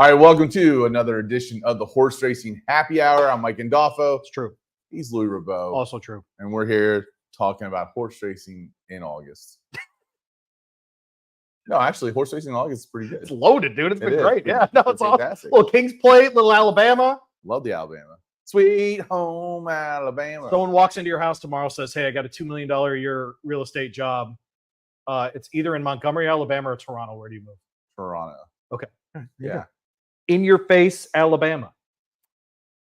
All right, welcome to another edition of the Horse Racing Happy Hour. I'm Mike Indolfo. It's true. He's Louie Mike. Also true. And we're here talking about horse racing in August. No, actually, horse racing in August is pretty good. It's loaded, dude. It's been great. Yeah, no, it's awesome. Little Kings Plate, little Alabama. Love the Alabama. Sweet home Alabama. Someone walks into your house tomorrow, says, hey, I got a $2 million a year real estate job. It's either in Montgomery, Alabama, or Toronto. Where do you move? Toronto. Okay. Yeah. In your face, Alabama.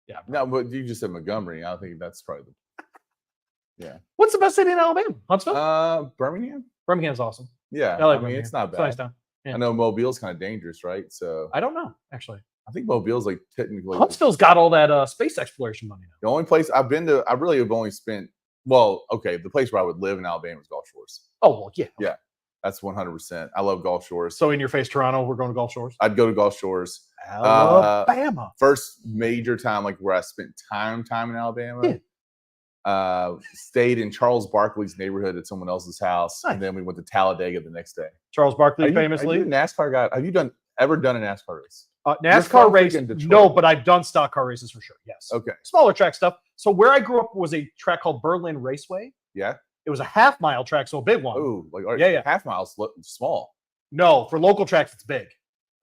Yeah. No, but you just said Montgomery. I think that's probably Yeah. What's the best city in Alabama? Huntsville? Birmingham. Birmingham's awesome. Yeah. I like it's not bad. It's nice town. Yeah. I know Mobile's kind of dangerous, right? So I don't know, actually. I think Mobile's like technically. Huntsville's got all that space exploration money now. The only place I've been to, I really have only spent. Well, okay, the place where I would live in Alabama is Gulf Shores. Oh well, yeah. Yeah. That's 100%. I love Gulf Shores. So in your face, Toronto, we're going to Gulf Shores? I'd go to Gulf Shores. Alabama. First major time, like where I spent time in Alabama. Yeah. Stayed in Charles Barkley's neighborhood at someone else's house. Nice. And then we went to Talladega the next day. Charles Barkley famously. Are you a NASCAR guy? Have you ever done a NASCAR race? NASCAR race? No, but I've done stock car races for sure. Yes. Okay. Smaller track stuff. So where I grew up was a track called Berlin Raceway. Yeah. It was a half-mile track, so a big one. Oh, like yeah. Half miles small. No, for local tracks, it's big.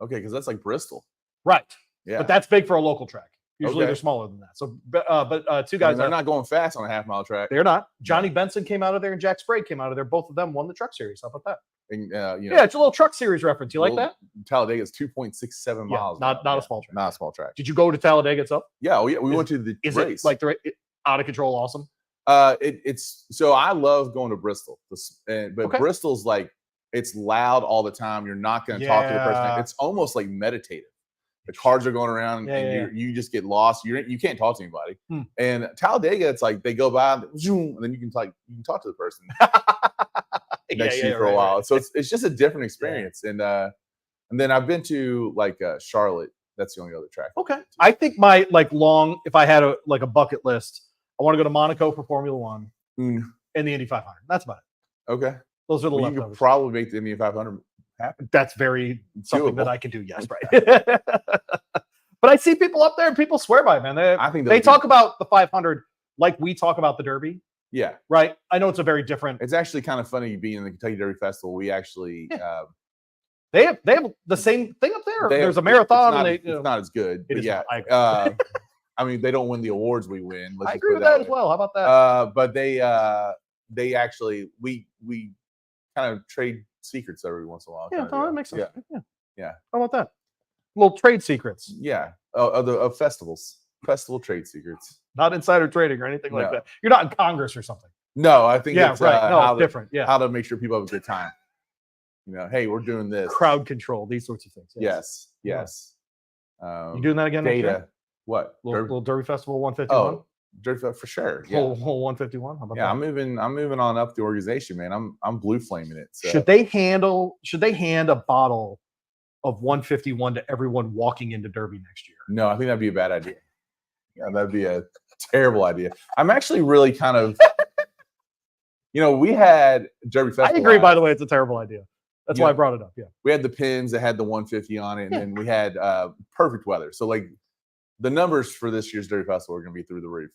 Okay, because that's like Bristol. Right. Yeah. But that's big for a local track. Usually they're smaller than that. So, but two guys. They're not going fast on a half-mile track. They're not. Johnny Benson came out of there and Jack Sprague came out of there. Both of them won the Truck Series. How about that? And, yeah, it's a little Truck Series reference. You like that? Talladega is 2.67 miles. Not a small track. Not a small track. Did you go to Talladega itself? Yeah. We went to the race. Is it like out of control awesome? It's so I love going to Bristol, but Bristol's like it's loud all the time. You're not going to talk to the person. It's almost like meditative. The cars are going around, and you just get lost. You can't talk to anybody. And Talladega, it's like they go by, and then you can talk to the person next to you for a while. So it's just a different experience. And then I've been to like Charlotte. That's the only other track. Okay, I think my if I had a bucket list. I want to go to Monaco for Formula One and the Indy 500. That's about it. Okay. Those are the leftovers. You could probably make the Indy 500 happen. That's very something that I can do. Yes, right. But I see people up there and people swear by it, man. I think they talk about the 500 like we talk about the Derby. Yeah. Right. I know it's a very different. It's actually kind of funny being in the Kentucky Derby Festival. We actually. They have the same thing up there. There's a marathon. It's not as good. But yeah. I mean, they don't win the awards we win. I agree with that as well. How about that? But they actually we kind of trade secrets every once in a while. Yeah, that makes sense. Yeah. How about that? Little trade secrets. Yeah, of festivals, festival trade secrets. Not insider trading or anything like that. You're not in Congress or something. No, I think it's right. No, it's different. Yeah, how to make sure people have a good time. Hey, we're doing this. Crowd control, these sorts of things. Yes. You doing that again? Data. What? Little Derby Festival 151? Oh, Derby for sure. Yeah. Whole 151? How about that? I'm moving on up the organization, man. I'm blue flaming it. So. Should they hand a bottle of 151 to everyone walking into Derby next year? No, I think that'd be a bad idea. Yeah, that'd be a terrible idea. I'm actually really kind of we had Derby Festival. I agree, by the way, it's a terrible idea. That's why I brought it up. Yeah. We had the pins that had the 150 on it, and then we had perfect weather. So the numbers for this year's Derby Festival are going to be through the roof.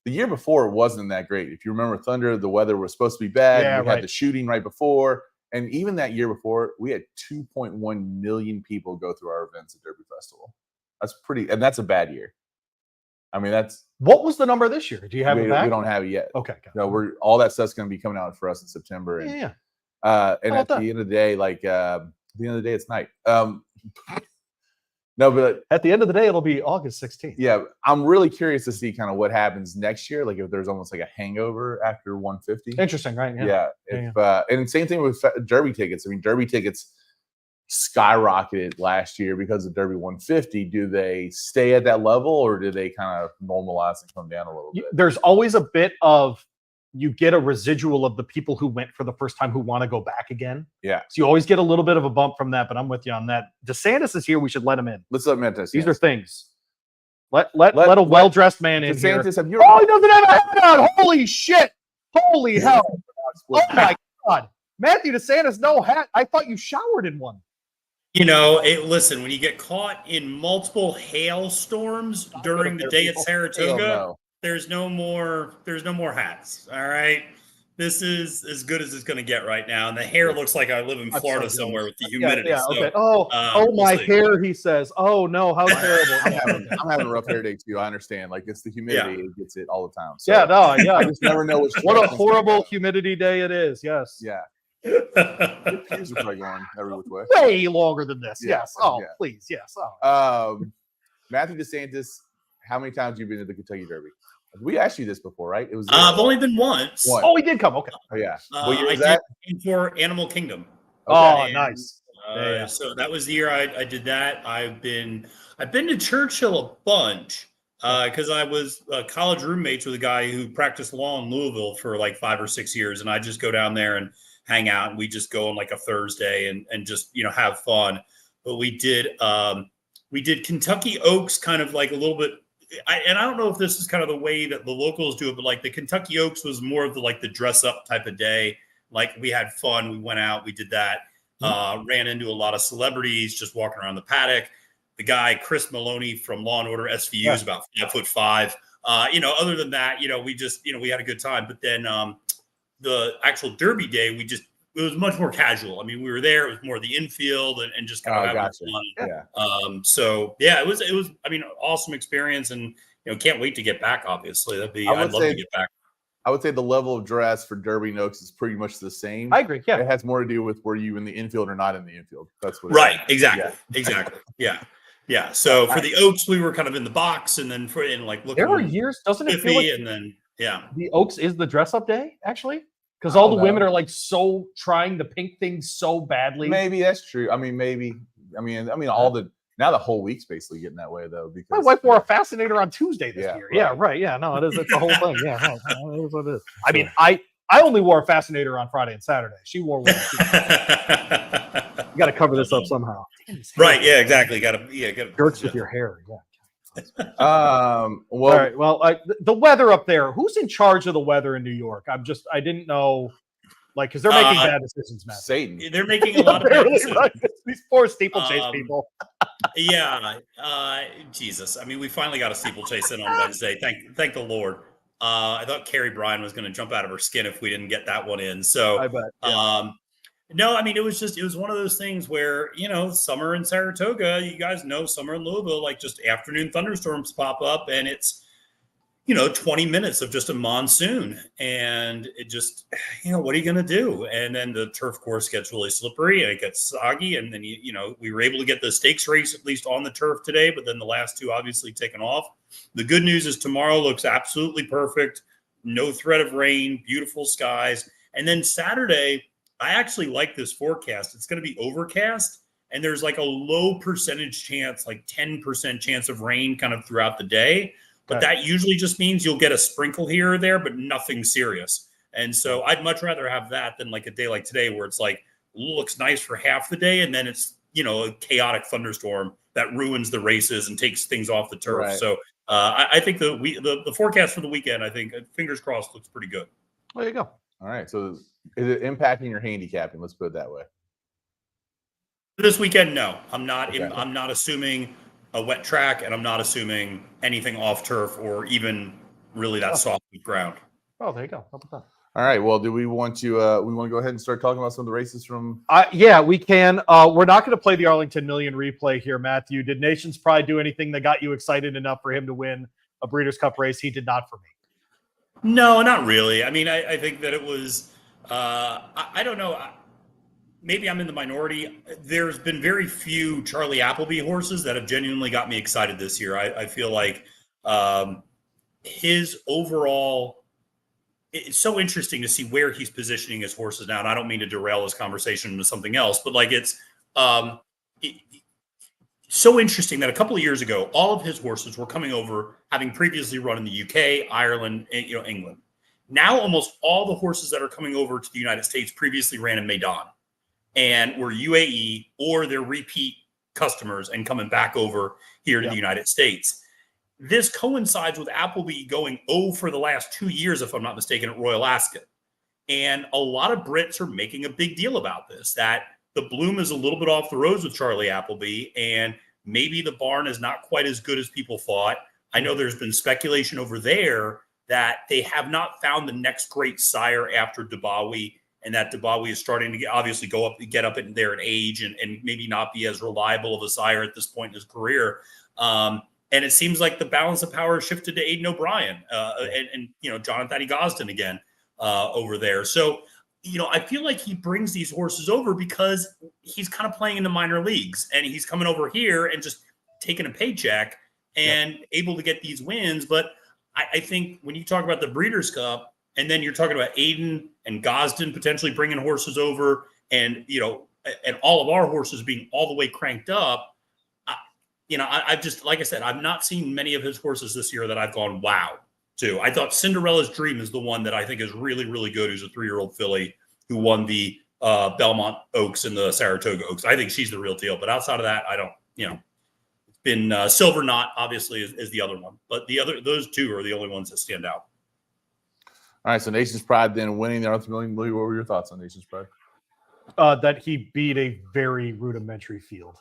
The year before, it wasn't that great. If you remember Thunder, the weather was supposed to be bad. We had the shooting right before. And even that year before, we had 2.1 million people go through our events at Derby Festival. And that's a bad year. I mean, what was the number this year? Do you have it back? We don't have it yet. Okay. No, all that stuff's going to be coming out for us in September. And, and at the end of the day, it's night. No, but at the end of the day, it'll be August 16th. Yeah, I'm really curious to see kind of what happens next year. Like if there's almost like a hangover after 150. Interesting, right? Yeah. And same thing with Derby tickets. I mean, Derby tickets skyrocketed last year because of Derby 150. Do they stay at that level, or do they kind of normalize and come down a little bit? There's always a bit of you get a residual of the people who went for the first time who want to go back again. Yeah. So you always get a little bit of a bump from that, but I'm with you on that. DeSantis is here. We should let him in. Let's let him in. These are things. Let a well-dressed man in here. DeSantis, he doesn't have a hat on. Holy shit. Holy hell. Oh, my God. Matthew DeSantis, no hat. I thought you showered in one. Listen, when you get caught in multiple hailstorms during the day at Saratoga, there's no more hats. All right. This is as good as it's going to get right now. And the hair looks like I live in Florida somewhere with the humidity. Yeah, okay. My hair, he says. Oh, no, how terrible. I'm having a rough hair day, too. I understand. Like, it's the humidity. It gets it all the time. So I just never know what a horrible humidity day it is. Yes. Yeah. Yours are probably going every which way. Way longer than this. Yes. Please. Yes. Matthew DeSantis, how many times have you been to the Kentucky Derby? We asked you this before, right? It was. I've only been once. Oh, he did come. Okay. Oh yeah. What year was that? For Animal Kingdom. Okay. Oh, nice. So that was the year I did that. I've been to Churchill a bunch because I was college roommates with a guy who practiced law in Louisville for like 5 or 6 years, and I just go down there and hang out, and we just go on like a Thursday and just have fun. But we did Kentucky Oaks kind of like a little bit. I don't know if this is kind of the way that the locals do it, but like the Kentucky Oaks was more of the dress up type of day. Like we had fun, we went out, we did that. Ran into a lot of celebrities just walking around the paddock. The guy Chris Maloney from Law and Order SVU is about 5'5". Other than that, we just we had a good time. But then the actual Derby day, it was much more casual. I mean, we were there. It was more the infield and just kind of having fun. Yeah. It was. I mean, awesome experience, and can't wait to get back. Obviously, I'd love to get back. I would say the level of dress for Derby and Oaks is pretty much the same. I agree. Yeah, it has more to do with were you in the infield or not in the infield. That's what. Right. Exactly. Yeah. Exactly. Yeah. So for the Oaks, we were kind of in the box, and then looking. There were years, doesn't it feel like? And then the Oaks is the dress up day actually. Because all the women are like so trying to pink things so badly. Maybe that's true. I mean, all the whole week's basically getting that way though. Because my wife wore a fascinator on Tuesday this year. Right. Yeah, right. Yeah, no, it is. It's the whole thing. Yeah, no, it is what it is. I mean, I only wore a fascinator on Friday and Saturday. She wore one. You got to cover this up somehow. Right. Yeah. Exactly. Got to jerks with your hair. Yeah. Well, all right. Well, the weather up there. Who's in charge of the weather in New York? I didn't know, because they're making bad decisions, Matt. Satan. They're making a lot of bad decisions. Right. These poor steeplechase people. Jesus. I mean, we finally got a steeplechase in on Wednesday. Thank the Lord. I thought Carrie Bryan was going to jump out of her skin if we didn't get that one in. So I bet. Yeah. No, I mean, it was one of those things where, summer in Saratoga, you guys know summer in Louisville, like just afternoon thunderstorms pop up and it's, 20 minutes of just a monsoon and it just, what are you going to do? And then the turf course gets really slippery and it gets soggy. And then, we were able to get the stakes race at least on the turf today, but then the last two obviously taken off. The good news is tomorrow looks absolutely perfect. No threat of rain, beautiful skies. And then Saturday, I actually like this forecast. It's going to be overcast, and there's like a low percentage chance, like 10% chance of rain kind of throughout the day. But that usually just means you'll get a sprinkle here or there, but nothing serious. And so I'd much rather have that than like a day like today where it's like looks nice for half the day, and then it's, a chaotic thunderstorm that ruins the races and takes things off the turf. Right. So I think the forecast for the weekend, I think, fingers crossed, looks pretty good. There you go. All right. So is it impacting your handicapping? Let's put it that way. This weekend, no. I'm not. Okay. I'm not assuming a wet track, and I'm not assuming anything off turf or even really that soft ground. Oh, there you go. How about that? All right. Well, do we want to go ahead and start talking about some of the races from? Yeah, we can. We're not going to play the Arlington Million replay here, Matthew. Did Nations Pride do anything that got you excited enough for him to win a Breeders' Cup race? He did not for me. No, not really. I mean, I think that it was. I don't know. Maybe I'm in the minority. There's been very few Charlie Appleby horses that have genuinely got me excited this year. I feel like his overall. It's so interesting to see where he's positioning his horses now. And I don't mean to derail this conversation into something else, but like it's so interesting that a couple of years ago, all of his horses were coming over, having previously run in the UK, Ireland, and, England. Now, almost all the horses that are coming over to the United States previously ran in Maidan and were UAE or their repeat customers and coming back over here to the United States. This coincides with Appleby going for the last 2 years, if I'm not mistaken, at Royal Ascot. And a lot of Brits are making a big deal about this, that the bloom is a little bit off the rose with Charlie Appleby, and maybe the barn is not quite as good as people thought. I know there's been speculation over there that they have not found the next great sire after Dabawi, and that Dabawi is starting to obviously get up in there in age and maybe not be as reliable of a sire at this point in his career. And it seems like the balance of power shifted to Aiden O'Brien and Jonathan Gosden again over there. So, I feel like he brings these horses over because he's kind of playing in the minor leagues, and he's coming over here and just taking a paycheck and able to get these wins. But I think when you talk about the Breeders' Cup, and then you're talking about Aiden and Gosden potentially bringing horses over, and and all of our horses being all the way cranked up, I've just, like I said, I've not seen many of his horses this year that I've gone wow to. I thought Cinderella's Dream is the one that I think is really, really good. Who's a 3-year-old filly who won the Belmont Oaks and the Saratoga Oaks. I think she's the real deal. But outside of that, I don't. It's been Silver Knot obviously is the other one, but those two are the only ones that stand out. All right, so Nation's Pride then winning the Arthur Million. Louie, what were your thoughts on Nation's Pride? That he beat a very rudimentary field.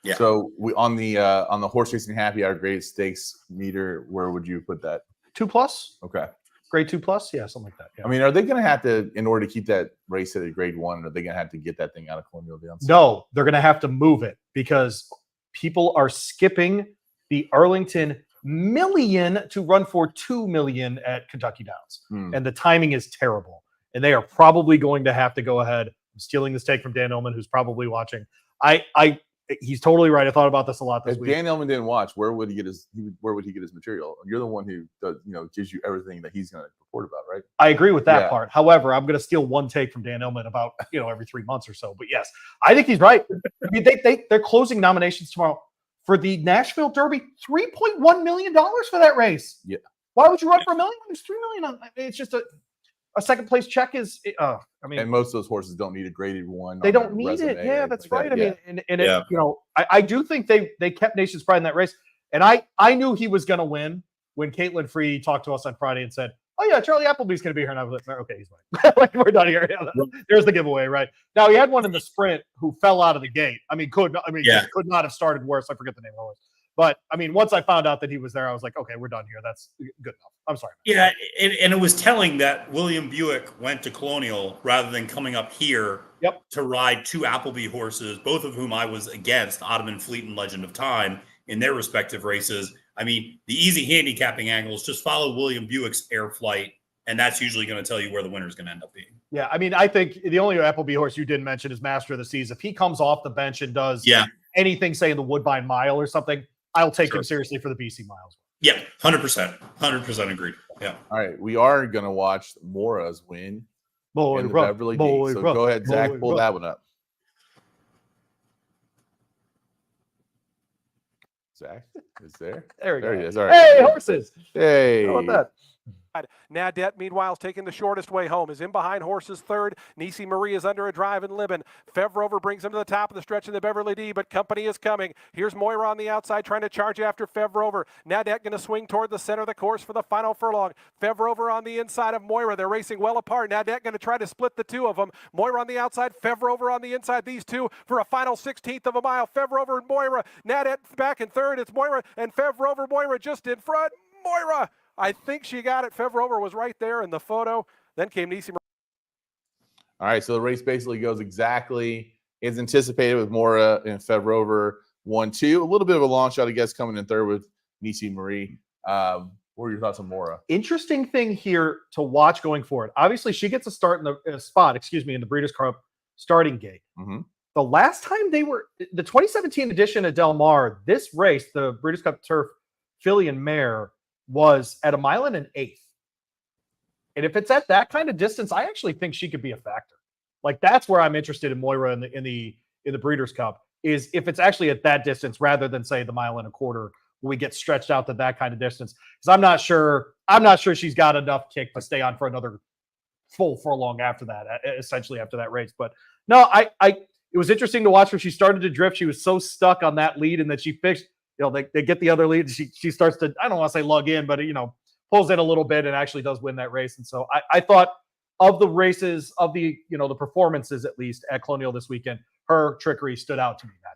Yeah. So we on the horse racing happy hour grade stakes meter, where would you put that? 2+. Okay. Grade 2+, yeah, something like that. Yeah. I mean, are they going to have to, in order to keep that race at a grade 1, are they going to have to get that thing out of Colonial Downs? No, they're going to have to move it because people are skipping the Arlington Million to run for $2 million at Kentucky Downs, and the timing is terrible. And they are probably going to have to go ahead. I'm stealing this take from Dan Illman, who's probably watching. He's totally right. I thought about this a lot this week. If Dan Illman didn't watch, where would he get his material? You're the one who does, gives you everything that he's going to report about, right? I agree with that part. However, I'm going to steal one take from Dan Illman about every 3 months or so. But yes, I think he's right. I mean, they're closing nominations tomorrow for the Nashville Derby. $3.1 million for that race. Yeah. Why would you run for $1 million? There's $3 million. It's just a second place check is. And most of those horses don't need a graded 1. They don't need it. Yeah, that's right. That. I mean, I do think they kept Nation's Pride in that race, and I knew he was going to win when Caitlin Free talked to us on Friday and said, "Oh yeah, Charlie Appleby's going to be here," and I was like, "Okay, he's fine. Like, we're done here." Yeah, there's the giveaway, right? Now he had one in the sprint who fell out of the gate. Could not have started worse. I forget the name of the horse. But once I found out that he was there, I was like, okay, we're done here. That's good enough. I'm sorry. Yeah, and it was telling that William Buick went to Colonial rather than coming up here to ride 2 Appleby horses, both of whom I was against, Ottoman Fleet and Legend of Time, in their respective races. I mean, the easy handicapping angle is just follow William Buick's air flight, and that's usually going to tell you where the winner is going to end up being. Yeah, I think the only Appleby horse you didn't mention is Master of the Seas. If he comes off the bench and does anything, say in the Woodbine Mile or something, I'll take him seriously for the BC Miles. Yeah, 100% agreed. Yeah. All right, we are going to watch Mora's win in the Beverly D. So go ahead, Zach, pull that one up. Zach is there. There he is. All right. Hey, horses. Hey. How about that? Nadet, meanwhile, is taking the shortest way home. Is in behind horses third. Nisi Marie is under a drive in Libin. Fev Rover brings him to the top of the stretch in the Beverly D, but company is coming. Here's Moira on the outside trying to charge after Fev Rover. Nadet going to swing toward the center of the course for the final furlong. Fev Rover on the inside of Moira. They're racing well apart. Nadet going to try to split the two of them. Moira on the outside, Fev Rover on the inside. These two for a final 16th of a mile. Fev Rover and Moira. Nadet back in third. It's Moira and Fev Rover. Moira just in front. Moira! I think she got it. Fev Rover was right there in the photo. Then came Nisi. All right, so the race basically goes exactly as anticipated with Mora and Fev Rover 1-2. A little bit of a long shot, I guess, coming in third with Nisi Marie. What are your thoughts on Mora? Interesting thing here to watch going forward. Obviously, she gets a start in the Breeders' Cup starting gate. Mm-hmm. The last time they were the 2017 edition of Del Mar, this race, the Breeders' Cup Turf filly and mare, was at 1 1/8 miles. And if it's at that kind of distance, I actually think she could be a factor. Like, that's where I'm interested in Moira in the Breeders' Cup, is if it's actually at that distance rather than, say, the 1 1/4 miles, where we get stretched out to that kind of distance. Because I'm not sure she's got enough kick to stay on for another full furlong after that, essentially after that race. But no, it was interesting to watch when she started to drift. She was so stuck on that lead, and that she fixed. They get the other lead. She starts to, I don't want to say lug in, but pulls in a little bit and actually does win that race. And so I thought of the races, of the performances at least at Colonial this weekend, her Trickery stood out to me, Matthew.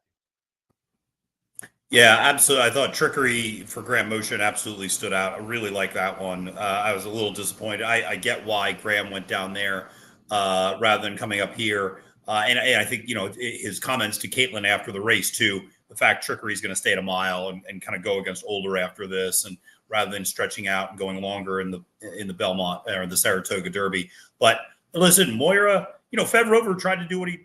Yeah, absolutely. I thought Trickery for Graham Motion absolutely stood out. I really like that one. I was a little disappointed. I get why Graham went down there rather than coming up here. And I think, his comments to Caitlin after the race, too, the fact Trickery is going to stay at a mile and kind of go against Older after this, and rather than stretching out and going longer in the Belmont or the Saratoga Derby. But listen, Moira, Fev Rover tried to do what he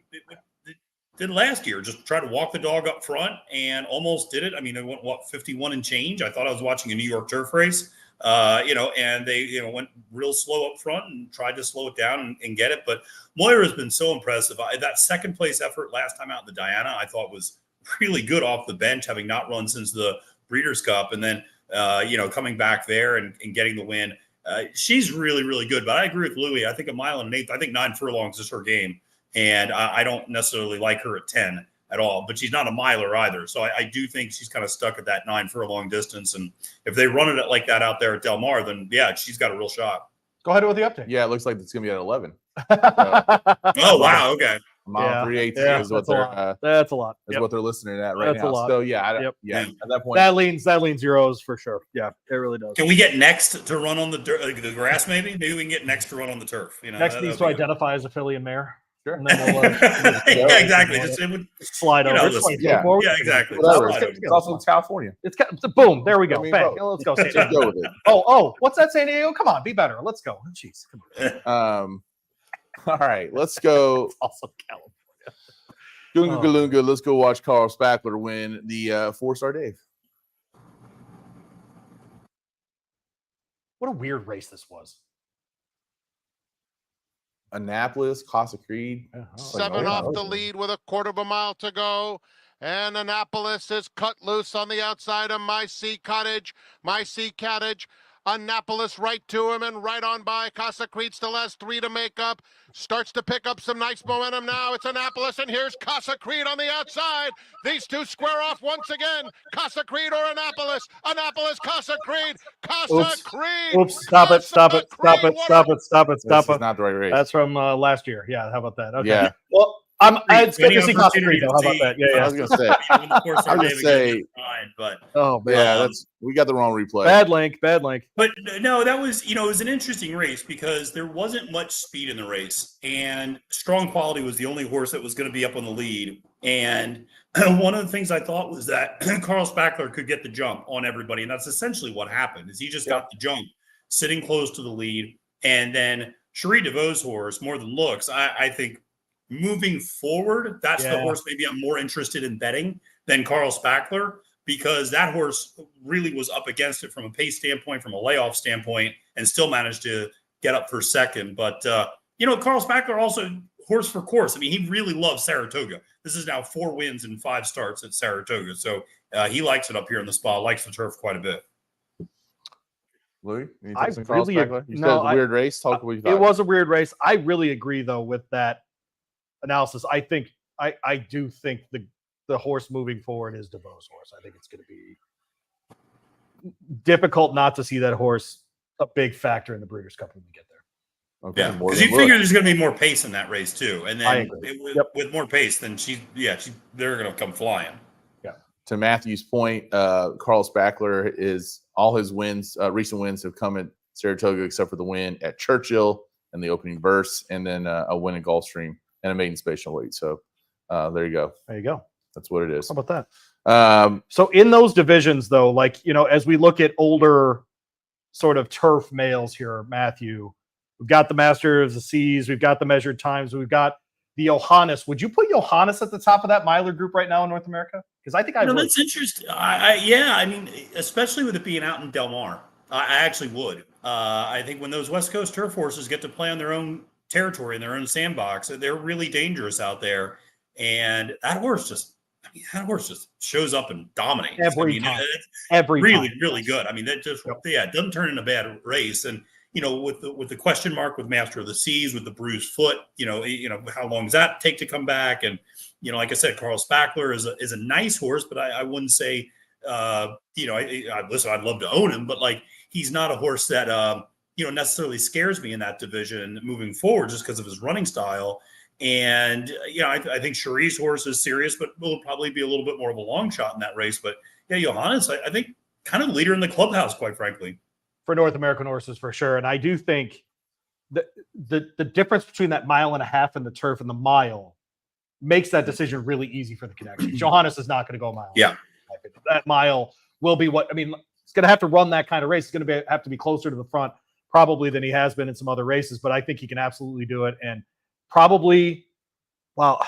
did last year, just try to walk the dog up front and almost did it. I mean, they went 51 and change. I thought I was watching a New York turf race, and they, went real slow up front and tried to slow it down and get it. But Moira has been so impressive. That second place effort last time out in the Diana, I thought was really good off the bench, having not run since the Breeders' Cup. And then, coming back there and getting the win. She's really, really good. But I agree with Louie. I think a mile and an eighth, I think 9 furlongs is her game. And I don't necessarily like her at 10 at all, but she's not a miler either. So I do think she's kind of stuck at that 9 furlong distance. And if they run it like that out there at Del Mar, then yeah, she's got a real shot. Go ahead with the update. Yeah, it looks like it's going to be at 11. Oh, wow. Okay. Mile 318 is what they're that's a lot. Is what they're listening at right now. So yeah, at that point, that leans zeros for sure. Yeah, it really does. Can we get Next to run on the grass? Maybe we can get Next to run on the turf. Next needs to identify as a filly and mare. Sure. And then we'll yeah, exactly. Just it would slide over. Yeah, exactly. It's also in California. It's boom. There we go. Bang. Let's go. Just go with it. Oh, what's that, San Diego? Come on, be better. Let's go. Jeez. Come on. All right, let's go. Also California. Gunga Galunga. Let's go watch Carl Spackler win the 4-star Dave. What a weird race this was. Annapolis, Casa Creed. 7 off the lead with a quarter of a mile to go. And Annapolis is cut loose on the outside of My Sea Cottage. Annapolis right to him and right on by. Casa Creed still has 3 to make up. Starts to pick up some nice momentum now. It's Annapolis, and here's Casa Creed on the outside. These two square off once again. Casa Creed or Annapolis? Annapolis, Casa Creed. Casa Creed. Oops, stop it. This is not the right race. That's from last year. Yeah, how about that? Okay. Yeah. Well, it's good to see Casa Creed, though. How about that? Yeah. I was going to say. But oh, man. Yeah, we got the wrong replay. Bad link. But no, that was, it was an interesting race because there wasn't much speed in the race, and Strong Quality was the only horse that was going to be up on the lead. And one of the things I thought was that Carl Spackler could get the jump on everybody, and that's essentially what happened. Is he just got the jump, sitting close to the lead, and then Cherie DeVaux's horse, More Than Looks, I think. Moving forward, that's the horse maybe I'm more interested in betting than Carl Spackler, because that horse really was up against it from a pace standpoint, from a layoff standpoint, and still managed to get up for second. But, Carl Spackler also horse for course. I mean, he really loves Saratoga. This is now 4 wins and 5 starts at Saratoga. So he likes it up here in the spa, likes the turf quite a bit. Louie, You said it was a weird race. Talk what you thought. It was a weird race. I really agree, though, with that analysis. I think I do think the horse moving forward is DeVaux's horse. I think it's going to be difficult not to see that horse a big factor in the Breeders' Cup when we get there. Okay, yeah, because you figure there's going to be more pace in that race too, and then with more pace, then they're going to come flying. Yeah. To Matthew's point, Carl Spackler is all his wins, recent wins have come at Saratoga, except for the win at Churchill and the opening verse, and then a win at Gulfstream and a maiden spatial weight. So there you go. There you go. That's what it is. How about that? So in those divisions, though, as we look at older sort of turf males here, Matthew, we've got the Master of the Seas, we've got the Measured Times, we've got the Johannes. Would you put Johannes at the top of that miler group right now in North America? Because I think that's interesting. I mean, especially with it being out in Del Mar, I actually would. I think when those West Coast turf horses get to play on their own territory in their own sandbox, they're really dangerous out there. And that horse just shows up and dominates. Every time. Really good. I mean, that just it doesn't turn in a bad race. And with the question mark with Master of the Seas, with the bruised foot, how long does that take to come back? And like I said, Carl Spackler is a nice horse, but I wouldn't say listen, I'd love to own him, but he's not a horse that necessarily scares me in that division moving forward just because of his running style. And, I think Cherie's horse is serious, but will probably be a little bit more of a long shot in that race. But yeah, Johannes, I think kind of leader in the clubhouse, quite frankly. For North American horses, for sure. And I do think the difference between that 1.5 miles and the turf and the mile makes that decision really easy for the connections. Johannes is not going to go a mile. Yeah. That mile will be it's going to have to run that kind of race. It's going to have to be closer to the front probably than he has been in some other races, but I think he can absolutely do it. And probably, so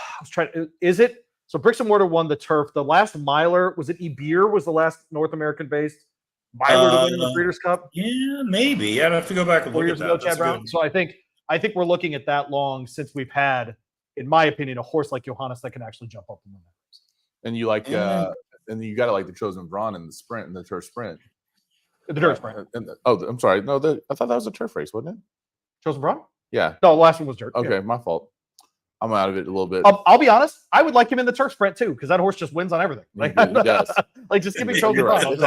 Bricks and Mortar won the turf. The last miler, was it Ibir was the last North American based miler to win in the Breeders' Cup? Yeah, maybe. I'd have to go back and look at that. Chad Brown. So I think we're looking at that long since we've had, in my opinion, a horse like Johannes that can actually jump up and win that race. And you like, and you got to like the Chosen Braun in the sprint, in the turf sprint. The turf sprint. I'm sorry. No, I thought that was a turf race, wasn't it? Chosen Braun? Yeah. No, the last one was dirt. Okay, yeah. My fault. I'm out of it a little bit. I'll be honest. I would like him in the turf sprint too, because that horse just wins on everything. He does. Like just give me Chosen Right. Braun. It's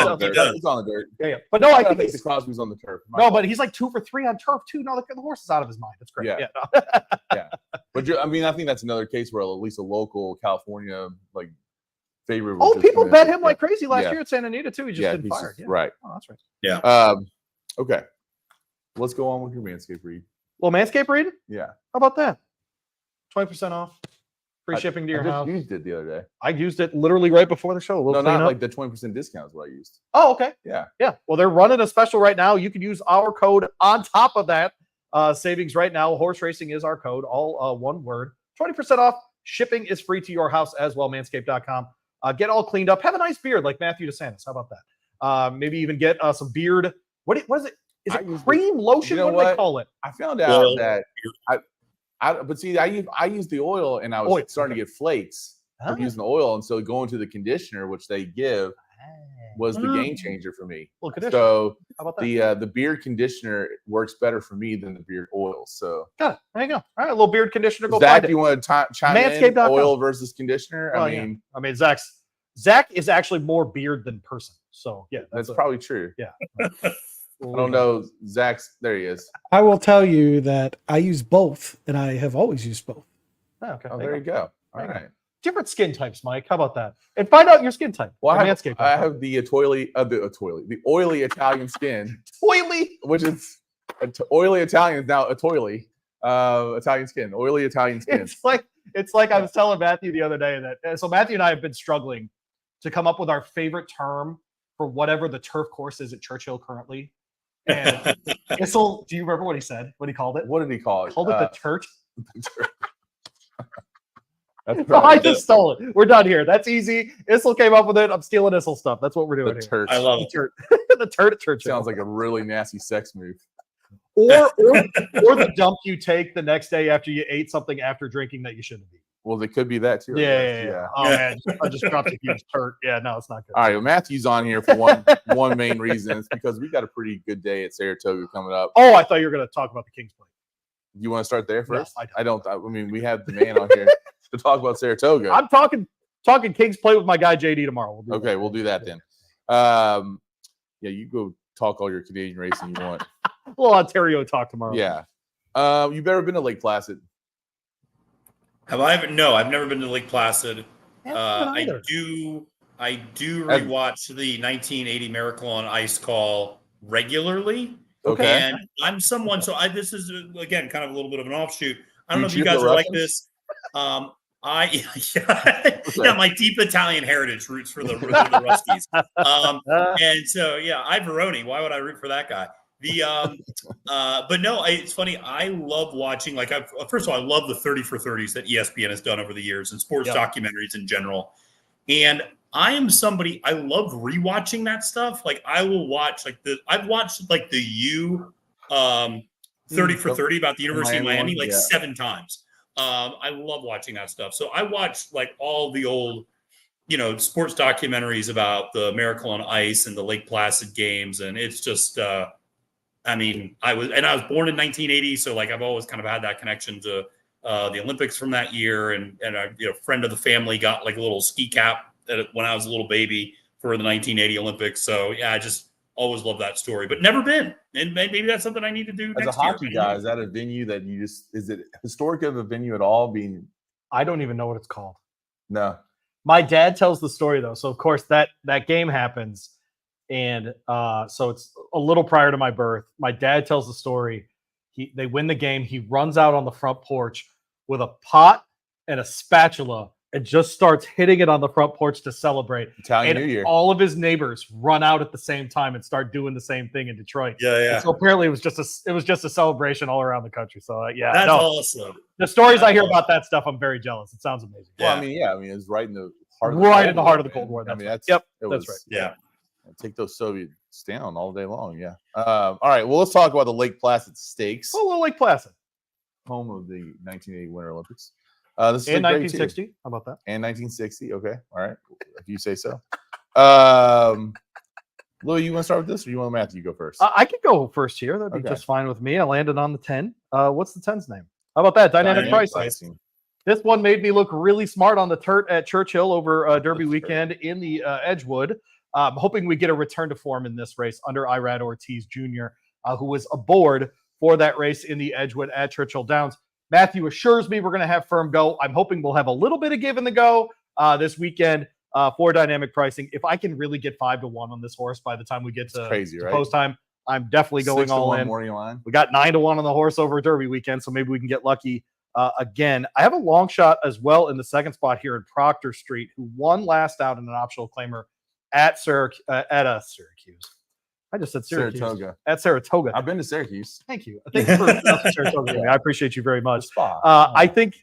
on the dirt. Yeah. But no, I think the Crosby's on the turf. But he's like 2 for 3 on turf too. No, the horse is out of his mind. That's great. Yeah. Yeah. But I think that's another case where at least a local California favorite. People bet him like crazy last year at Santa Anita too. He just didn't fire. Yeah. Right. Oh, that's right. Yeah. Okay. Let's go on with your Manscaped read. Well, Manscaped read? Yeah. How about that? 20% off. Free shipping to your house. I used it the other day. I used it literally right before the show. No, not like the 20% discount is what I used. Oh, okay. Yeah. Yeah. Well, they're running a special right now. You can use our code on top of that savings right now. Horse racing is our code, all one word. 20% off. Shipping is free to your house as well. Manscaped.com. Get all cleaned up. Have a nice beard like Matthew DeSantis. How about that? Maybe even get some beard. What is it? Is it cream lotion? What do they call it? I found out that I used the oil and I was starting to get flakes from using the oil, and so going to the conditioner, which they give, was the game changer for me. So how about that? The beard conditioner works better for me than the beard oil. So got it. There you go. All right, a little beard conditioner. Go Zach, find you want to chime in? Oil versus conditioner? I mean, Zach is actually more beard than person. So yeah, that's probably true. Yeah. I don't know. Zach's there. He is. I will tell you that I use both, and I have always used both. Okay. Oh, there you go. All right. Different skin types, Mike. How about that? And find out your skin type. Well, I have the oily Italian skin. Oily, which is oily Italian is now a toily Italian skin. Oily Italian skin. It's like I was telling Matthew the other day that so Matthew and I have been struggling to come up with our favorite term for whatever the turf course is at Churchill currently. And Issel, do you remember what he said? What he called it? What did he call it? He called it the Turt. I just stole it. We're done here. That's easy. Issel came up with it. I'm stealing Issel stuff. That's what we're doing here. Turt. I love it. The Turt at Churchill. Sounds like a really nasty sex move. Or the dump you take the next day after you ate something after drinking that you shouldn't have eaten. Well, it could be that too. Yeah. Oh man, I just dropped a huge Turt. Yeah, no, it's not good. All right, well, Matthew's on here for one main reason. It's because we got a pretty good day at Saratoga coming up. Oh, I thought you were going to talk about the King's Plate. You want to start there first? No, I don't. I mean, we have the man on here to talk about Saratoga. I'm talking King's Plate with my guy JD tomorrow. We'll do that then. Yeah, you go talk all your Canadian racing you want. A little Ontario talk tomorrow. Yeah. You've ever been to Lake Placid? Have I ever? No, I've never been to Lake Placid. I do rewatch the 1980 Miracle on Ice call regularly. Okay. And I'm someone, so this is again kind of a little bit of an offshoot. I don't know if you guys are like this. My deep Italian heritage roots for the Ruskies. And so Ivoroni. Why would I root for that guy? But no, it's funny. I love watching. First of all, I love the 30 for 30s that ESPN has done over the years and sports documentaries in general. And I am somebody, I love rewatching that stuff. Like I will watch I've watched the 30 for 30 about the University of Miami 7 times. I love watching that stuff. So I watched all the old, sports documentaries about the Miracle on Ice and the Lake Placid games. And it's just, I was born in 1980. So I've always kind of had that connection to the Olympics from that year. And a friend of the family got a little ski cap when I was a little baby for the 1980 Olympics. So always love that story, but never been. And maybe that's something I need to do as next a hockey year. guy. Is that a venue that is it historic of a venue at all? I don't even know what it's called. No. My dad tells the story though. So of course that game happens. And so it's a little prior to my birth. My dad tells the story. They win the game. He runs out on the front porch with a pot and a spatula and just starts hitting it on the front porch to celebrate. Italian and New Year. All of his neighbors run out at the same time and start doing the same thing in Detroit. Yeah. And so apparently it was just a celebration all around the country. So yeah, that's awesome. The stories I hear about that stuff, I'm very jealous. It sounds amazing. Well, I mean, it's right in the heart. In the heart of the Cold War. That's right. Yeah. Take those Soviets down all day long. Yeah. All right. Well, let's talk about the Lake Placid Stakes. Oh, well, Lake Placid, home of the 1980 Winter Olympics. This is 1960. How about that? And 1960. Okay. All right. If you say so. Louie, you want to start with this, or you want Matthew go first? I could go first here. That'd be just fine with me. I landed on the 10. What's the 10's name? How about that? Dynamic pricing. This one made me look really smart on the Turt at Churchill over Derby weekend in the Edgewood. I'm hoping we get a return to form in this race under Irad Ortiz Jr., who was aboard for that race in the Edgewood at Churchill Downs. Matthew assures me we're going to have firm go. I'm hoping we'll have a little bit of give in the go this weekend for dynamic pricing. If I can really get 5-1 on this horse by the time we get to post time, I'm definitely going all in. Morning line. We got 9-1 on the horse over Derby weekend, so maybe we can get lucky again. I have a long shot as well in the second spot here in Proctor Street, who won last out in an optional claimer at Syracuse. I just said Syracuse. Saratoga. At Saratoga. I've been to Syracuse. Thank you. Thank you for Saratoga. I appreciate you very much. I think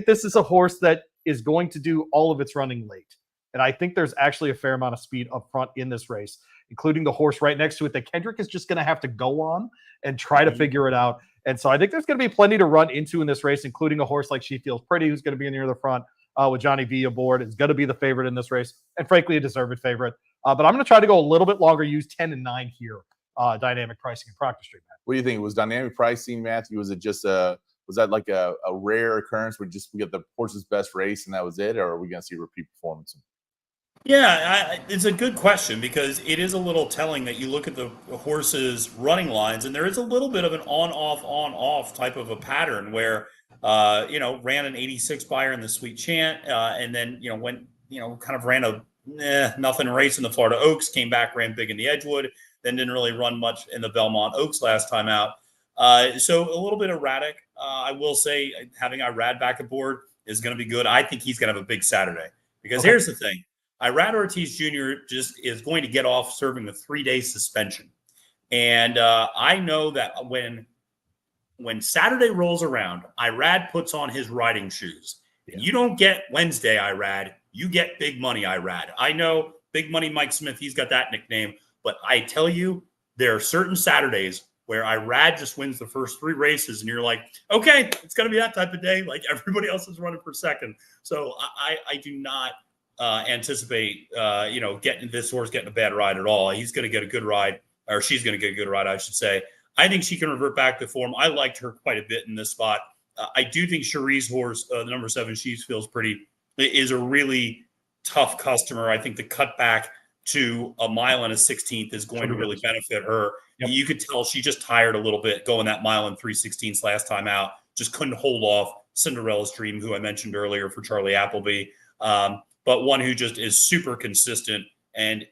this is a horse that is going to do all of its running late. And I think there's actually a fair amount of speed up front in this race, including the horse right next to it that Kendrick is just going to have to go on and try to figure it out. And so I think there's going to be plenty to run into in this race, including a horse like She Feels Pretty, who's going to be near the front. With Johnny V aboard, is going to be the favorite in this race, and frankly, a deserved favorite. But I'm going to try to go a little bit longer, use 10 and 9 here, dynamic pricing in Proctor Street. Matt. What do you think? Was dynamic pricing, Matthew? Was it just was that like a rare occurrence where we get the horse's best race and that was it, or are we going to see repeat performance? Yeah, it's a good question because it is a little telling that you look at the horse's running lines, and there is a little bit of an on-off type of a pattern where ran an 86 buyer in the Sweet Chant, and then, went, kind of ran a nothing race in the Florida Oaks, came back, ran big in the Edgewood, then didn't really run much in the Belmont Oaks last time out. So a little bit erratic. I will say having Irad back aboard is going to be good. I think he's going to have a big Saturday because here's the thing. Irad Ortiz Jr. just is going to get off serving the 3-day suspension. And I know that when Saturday rolls around, Irad puts on his riding shoes. And you don't get Wednesday Irad, you get Big Money Irad. I know Big Money Mike Smith, he's got that nickname. But I tell you, there are certain Saturdays where Irad just wins the first 3 races, and you're like, okay, it's going to be that type of day. Like everybody else is running for second. So I do not anticipate, getting this horse getting a bad ride at all. He's going to get a good ride, or she's going to get a good ride, I should say. I think she can revert back to form. I liked her quite a bit in this spot. I do think Cherie's horse, the number 7, She Feels Pretty, is a really tough customer. I think the cutback to a mile and a 16th is going to really benefit her. Yep. You could tell she just tired a little bit going that mile and 3/16 last time out. Just couldn't hold off Cinderella's Dream, who I mentioned earlier for Charlie Appleby. But one who just is super consistent. And,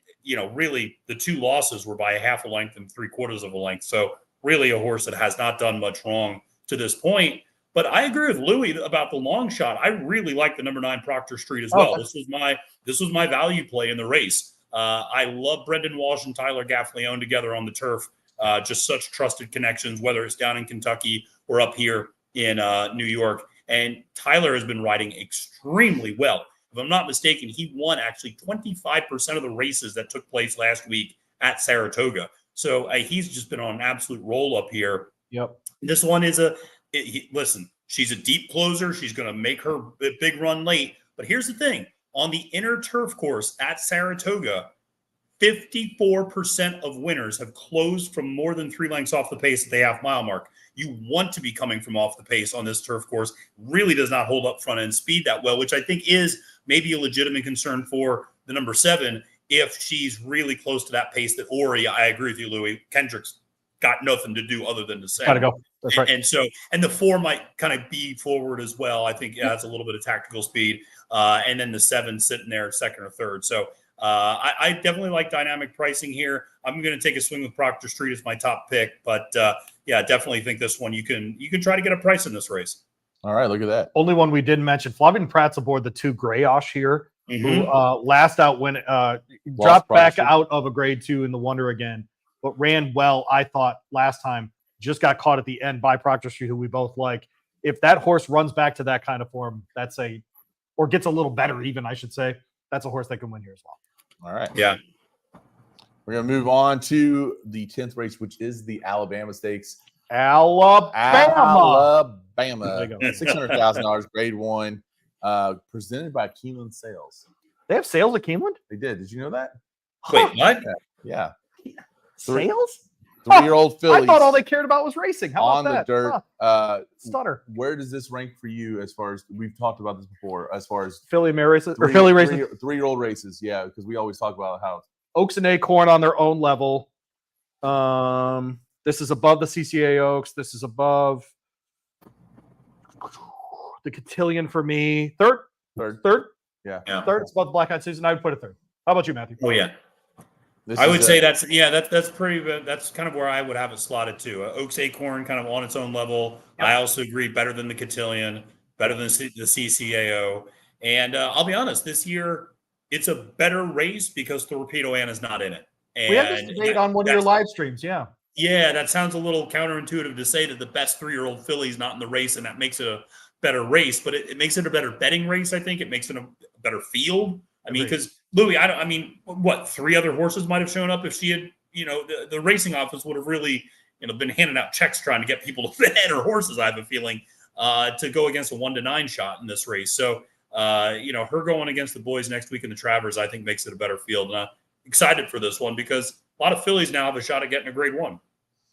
really the 2 losses were by a half a length and 3/4 of a length. So really a horse that has not done much wrong to this point. But I agree with Louie about the long shot. I really like the number 9 Proctor Street as well. This was my value play in the race. I love Brendan Walsh and Tyler Gaffleone together on the turf. Just such trusted connections, whether it's down in Kentucky or up here in New York. And Tyler has been riding extremely well. If I'm not mistaken, he won actually 25% of the races that took place last week at Saratoga. So he's just been on an absolute roll up here. Yep. This one is listen, she's a deep closer. She's going to make her big run late. But here's the thing. On the inner turf course at Saratoga, 54% of winners have closed from more than 3 lengths off the pace at the half-mile mark. You want to be coming from off the pace on this turf course. Really does not hold up front-end speed that well, which I think is maybe a legitimate concern for the number 7 if she's really close to that pace that Ori, I agree with you, Louie, Kendrick's got nothing to do other than to say. Gotta go. That's right. And the 4 might kind of be forward as well. I think it has a little bit of tactical speed. And then the 7 sitting there second or third. So I definitely like dynamic pricing here. I'm going to take a swing with Proctor Street as my top pick, but definitely think this one you can try to get a price in this race. All right, look at that. Only one we didn't mention. Flavien Prat's aboard the 2 Grayosh here, who last out when dropped back out of a grade 2 in the Wonder again, but ran well, I thought, last time. Just got caught at the end by Proctor Street, who we both like. If that horse runs back to that kind of form, or gets a little better even, I should say, that's a horse that can win here as well. All right. Yeah. We're going to move on to the 10th race, which is the Alabama Stakes. Alabama. $600,000, grade 1, presented by Keeneland Sales. They have sales at Keeneland? They did. Did you know that? Wait, what? Yeah. Sales? 3-year-old fillies. I thought all they cared about was racing. How on about the that? dirt. Stunner. Where does this rank for you as far as we've talked about this before? As far as Philly mare races or Philly races? 3-year-old races, yeah, because we always talk about how Oaks and Acorn on their own level. This is above the CCA Oaks. This is above the Cotillion for me. Third. Yeah. Third. It's above the Black Eyed Susan. I would put it third. How about you, Matthew? Oh yeah. I would say that's pretty. That's kind of where I would have it slotted too. Oaks Acorn kind of on its own level. Yep. I also agree better than the Cotillion, better than the CCAO. And I'll be honest, this year it's a better race because Torpedo Anna's not in it. And we had this debate on one of your live streams. Yeah. Yeah, that sounds a little counterintuitive to say that the best 3-year-old filly's not in the race, and that makes it a better race. But it makes it a better betting race. I think it makes it a better field. I mean, because Louie, what 3 other horses might have shown up if she had, the racing office would have really, been handing out checks trying to get people to bet her horses. I have a feeling to go against a 1-9 shot in this race. So, her going against the boys next week in the Travers, I think makes it a better field. And I'm excited for this one because a lot of fillies now have a shot at getting a grade 1.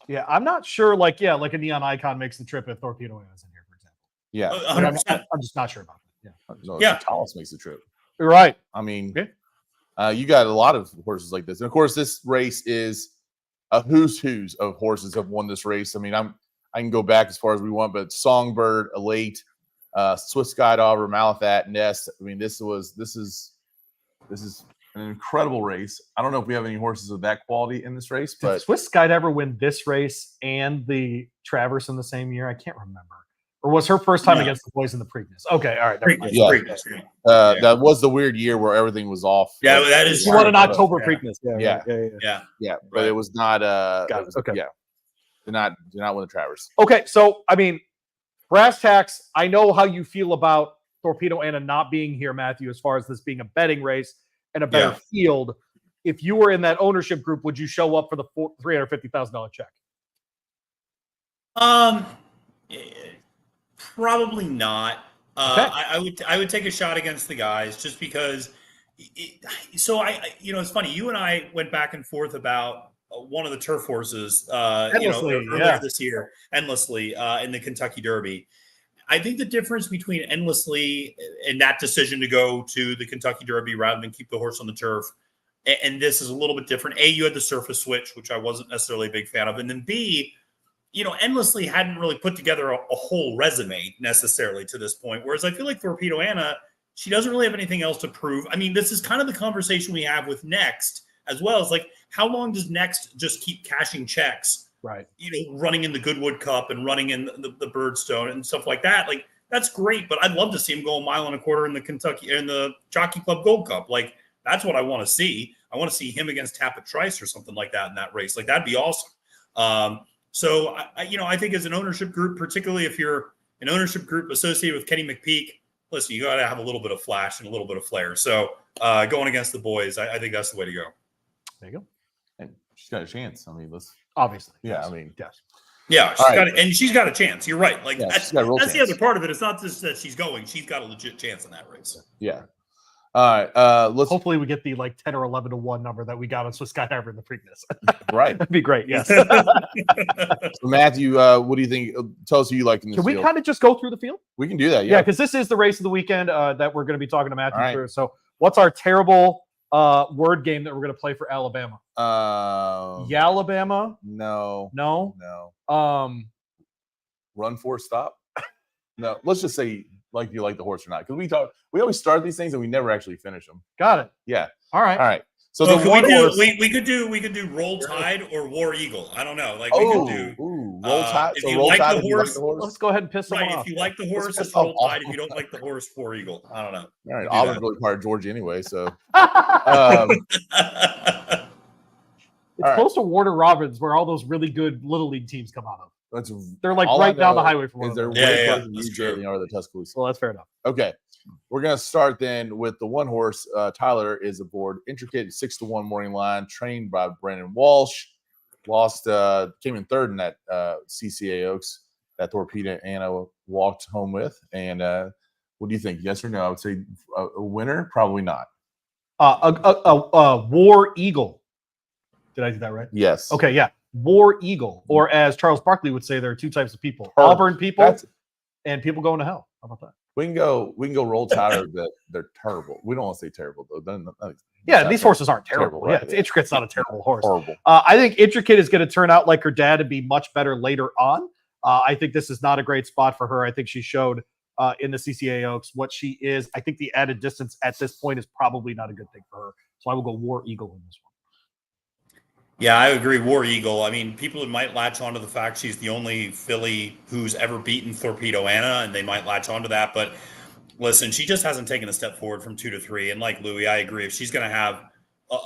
Yeah, I'm not sure. Like a Neon Icon makes the trip if Torpedo Anna's in here, for example. Yeah, I'm just not sure about that. Yeah, no, Thomas makes the trip. You're right. I mean, you got a lot of horses like this, and of course, this race is a who's of horses have won this race. I mean, I can go back as far as we want, but Songbird, Elate, Swiss Skydiver, Malathat, Nest. I mean, this is an incredible race. I don't know if we have any horses of that quality in this race, but did Swiss Skydiver win this race and the Travers in the same year? I can't remember. Or was her first time against the boys in the Preakness? Okay, all right. Preakness. That was the weird year where everything was off. Yeah, that is. She won an October Preakness. Yeah. But it was not. Okay. Yeah, did not win the Travers. Okay, so I mean, brass tacks. I know how you feel about Torpedo Anna not being here, Matthew. As far as this being a betting race and a better field, if you were in that ownership group, would you show up for the $350,000 check? Probably not. Okay. I would take a shot against the guys just because. It's funny. You and I went back and forth about one of the turf horses, earlier this year, Endlessly, in the Kentucky Derby. I think the difference between Endlessly and that decision to go to the Kentucky Derby rather than keep the horse on the turf, and this is a little bit different. A, you had the surface switch, which I wasn't necessarily a big fan of, and then B, Endlessly hadn't really put together a whole resume necessarily to this point. Whereas I feel like Torpedo Anna, she doesn't really have anything else to prove. I mean, this is kind of the conversation we have with Next as well. It's like, how long does Next just keep cashing checks? Right. Running in the Goodwood Cup and running in the Birdstone and stuff like that. Like, that's great, but I'd love to see him go 1.25 miles in the Jockey Club Gold Cup. Like, that's what I want to see. I want to see him against Tapit Trice or something like that in that race. Like, that'd be awesome. So, I think as an ownership group, particularly if you're an ownership group associated with Kenny McPeak, listen, you got to have a little bit of flash and a little bit of flair. So going against the boys, I think that's the way to go. There you go. And she's got a chance. I mean, obviously. Yeah, yes. I mean, yes. Yeah, she's got a chance. You're right. Like, that's the other part of it. It's not just that she's going. She's got a legit chance in that race. Yeah. All right. Let's hopefully we get the 10 or 11 to 1 number that we got on Swiss Skydiver in the Preakness. Right. That'd be great. Yes. So Matthew, what do you think? Tell us who you like in this field. Can we field. kind of just go through the field? We can do that. Yeah, because this is the race of the weekend that we're going to be talking to Matthew right. through. So what's our terrible word game that we're going to play for Alabama? Alabama? No. Run for stop? No. Let's just say like you like the horse or not, because we always start these things and we never actually finish them. Got it. Yeah. All right. So we could do Roll Tide or War Eagle. I don't know. Like we could do Roll Tide. If you like the horse, let's go ahead and piss them right. off. If you like the horse, it's Roll Tide. If you don't like the horse, War Eagle. I don't know. All right. Auburn's really part of Georgia anyway, so. It's close to Warner Robins, where all those really good Little League teams come out of. They're like all right down the highway from is they're way closer than UJ than are the Tuscaloosa. Well, that's fair enough. Okay. We're going to start then with the one horse. Tyler is aboard. Intricate 6-1 morning line, trained by Brandon Walsh. Came in third in that CCA Oaks that Torpedo Anna walked home with. And what do you think? Yes or no? I would say a winner. Probably not. War Eagle. Did I do that right? Yes. Okay. Yeah. War Eagle, or as Charles Barkley would say, there are two types of people: Auburn people and people going to hell. How about that? We can go Roll Tide. That they're terrible. We don't want to say terrible though. These horses aren't terrible. Right? Yeah, Intricate's not a terrible horse. Horrible. I think Intricate is going to turn out like her dad and be much better later on. I think this is not a great spot for her. I think she showed in the CCA Oaks what she is. I think the added distance at this point is probably not a good thing for her. So I will go War Eagle in this one. Yeah, I agree. War Eagle. I mean, people might latch onto the fact she's the only filly who's ever beaten Torpedo Anna, and they might latch onto that. But listen, she just hasn't taken a step forward from 2 to 3. And like Louie, I agree. If she's going to have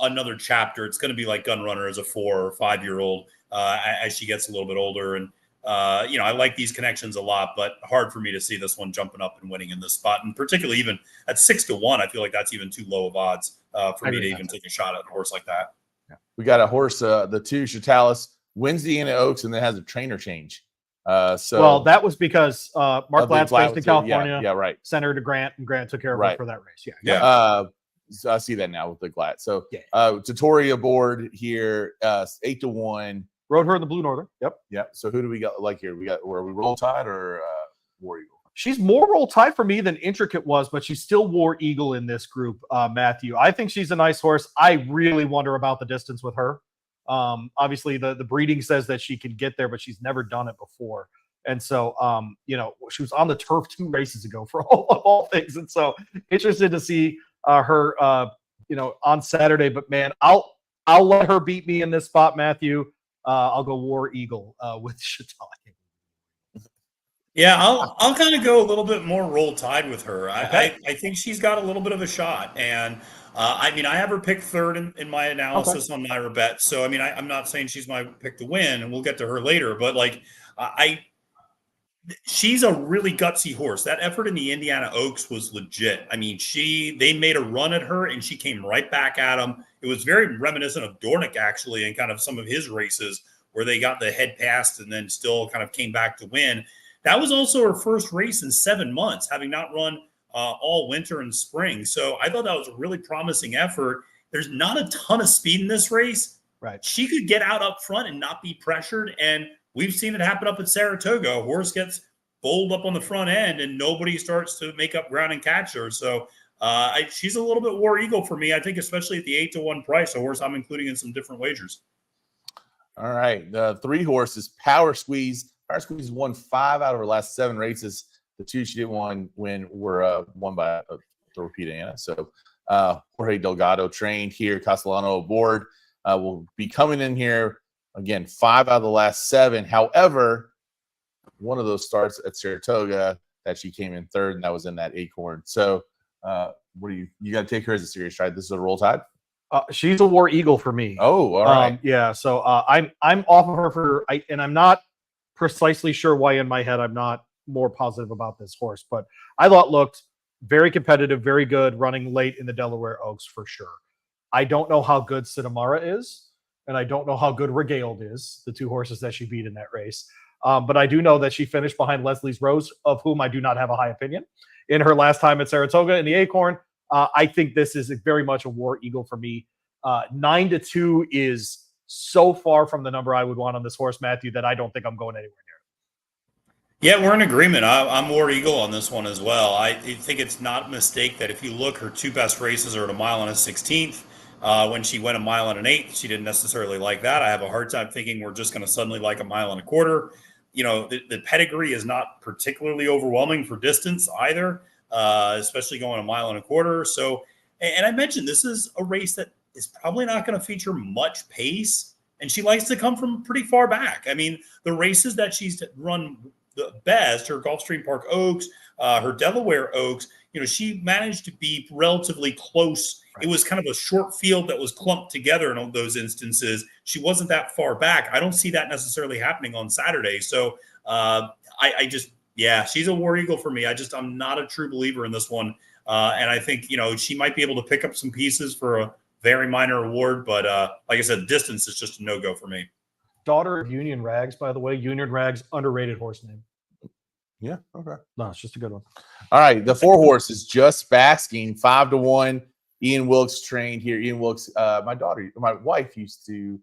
another chapter, it's going to be like Gun Runner as a 4 or 5-year-old as she gets a little bit older. And, I like these connections a lot, but hard for me to see this one jumping up and winning in this spot. And particularly even at 6-1, I feel like that's even too low of odds for me to even take a shot at a horse like that. We got a horse, the 2 Chatalis, wins the Anna Oaks and then has a trainer change. Well, that was because Mark Latz based in California. Yeah, right. Sent her to Grant, and Grant took care of her for that race. So I see that now with the Glatt. So Totori aboard here, 8-1. Rode her in the Blue Northern. Yep. So who do we got like here? We Roll Tide or War Eagle? She's more Roll Tide for me than Intricate was, but she's still War Eagle in this group, Matthew. I think she's a nice horse. I really wonder about the distance with her. Obviously, the breeding says that she can get there, but she's never done it before. And so, she was on the turf 2 races ago for all things. And so interested to see her, on Saturday. But, man, I'll let her beat me in this spot, Matthew. I'll go War Eagle with Chateau. Yeah, I'll kind of go a little bit more Roll Tide with her. I think she's got a little bit of a shot. And, I have her picked third in my analysis on NYRA Bets. So, I'm not saying she's my pick to win, and we'll get to her later. But, she's a really gutsy horse. That effort in the Indiana Oaks was legit. They made a run at her, and she came right back at them. It was very reminiscent of Dornick, actually, and kind of some of his races where they got the head passed and then still kind of came back to win. That was also her first race in 7 months, having not run all winter and spring. So I thought that was a really promising effort. There's not a ton of speed in this race. Right. She could get out up front and not be pressured. And we've seen it happen up at Saratoga. A horse gets bowled up on the front end and nobody starts to make up ground and catch her. So she's a little bit War Eagle for me, I think, especially at the 8-1 price, a horse I'm including in some different wagers. All right. The 3 horses, Power Squeeze. Power Squeeze won 5 out of her last 7 races. The 2 she didn't win were won by Torpedo Anna. So Jorge Delgado trained here. Castellano aboard. Will be coming in here again. 5 out of the last 7. However, one of those starts at Saratoga that she came in third, and that was in that Acorn. So, what do you got to take her as a serious try? This is a Roll Tide. She's a War Eagle for me. Oh, all right. Yeah. So I'm off of her and I'm not precisely sure why in my head I'm not more positive about this horse, but I thought looked very competitive, very good, running late in the Delaware Oaks for sure. I don't know how good Citamara is, and I don't know how good Regaled is, the 2 horses that she beat in that race. But I do know that she finished behind Leslie's Rose, of whom I do not have a high opinion, in her last time at Saratoga in the Acorn. I think this is very much a War Eagle for me. 9-2 is so far from the number I would want on this horse, Matthew, that I don't think I'm going anywhere near it. Yeah, we're in agreement. I'm War Eagle on this one as well. I think it's not a mistake that if you look, her 2 best races are at 1 mile and a 16th. When she went a mile and an eighth, she didn't necessarily like that. I have a hard time thinking we're just going to suddenly like a mile and a quarter. The pedigree is not particularly overwhelming for distance either, especially going a mile and a quarter. So, and I mentioned this is a race that is probably not going to feature much pace, and she likes to come from pretty far back. I mean, the races that she's run the best, her Gulfstream Park Oaks, her Delaware Oaks, she managed to be relatively close. Right. It was kind of a short field that was clumped together in all those instances. She wasn't that far back. I don't see that necessarily happening on Saturday. So she's a War Eagle for me. I'm not a true believer in this one. And I think, she might be able to pick up some pieces for a very minor award. But like I said, distance is just a no-go for me. Daughter of Union Rags, by the way. Union Rags, underrated horse name. Yeah. Okay. No, it's just a good one. All right. The 4 horse is Just Basking, 5-1. Ian Wilkes trained here. Ian Wilkes, my wife used to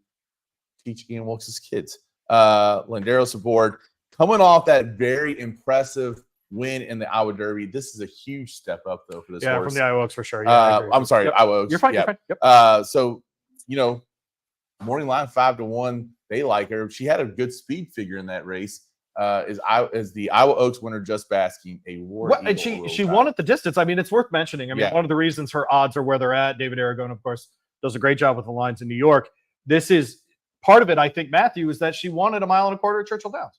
teach Ian Wilkes' kids. Landeros aboard. Coming off that very impressive win in the Iowa Derby. This is a huge step up, though, for this horse. Yeah, from the Iowa Oaks for sure. Yeah, I'm sorry, yep. Iowa Oaks. You're fine. Yep. You're fine. Yep. So, morning line 5-1. They like her. She had a good speed figure in that race. Is the Iowa Oaks winner Just Basking a War Eagle? And she won at the distance. I mean, it's worth mentioning. I mean, one of the reasons her odds are where they're at. David Aragon, of course, does a great job with the lines in New York. This is part of it, I think, Matthew, is that she won at a mile and a quarter at Churchill Downs.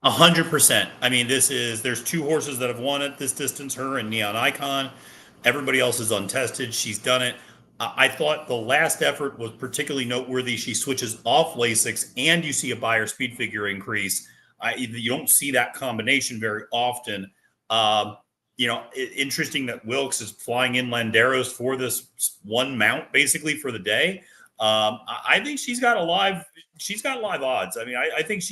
100%. I mean, there's 2 horses that have won at this distance, her and Neon Icon. Everybody else is untested. She's done it. I thought the last effort was particularly noteworthy. She switches off Lasix and you see a buyer speed figure increase. You don't see that combination very often. Interesting that Wilkes is flying in Landeros for this one mount basically for the day. I think she's got live odds. I mean, I think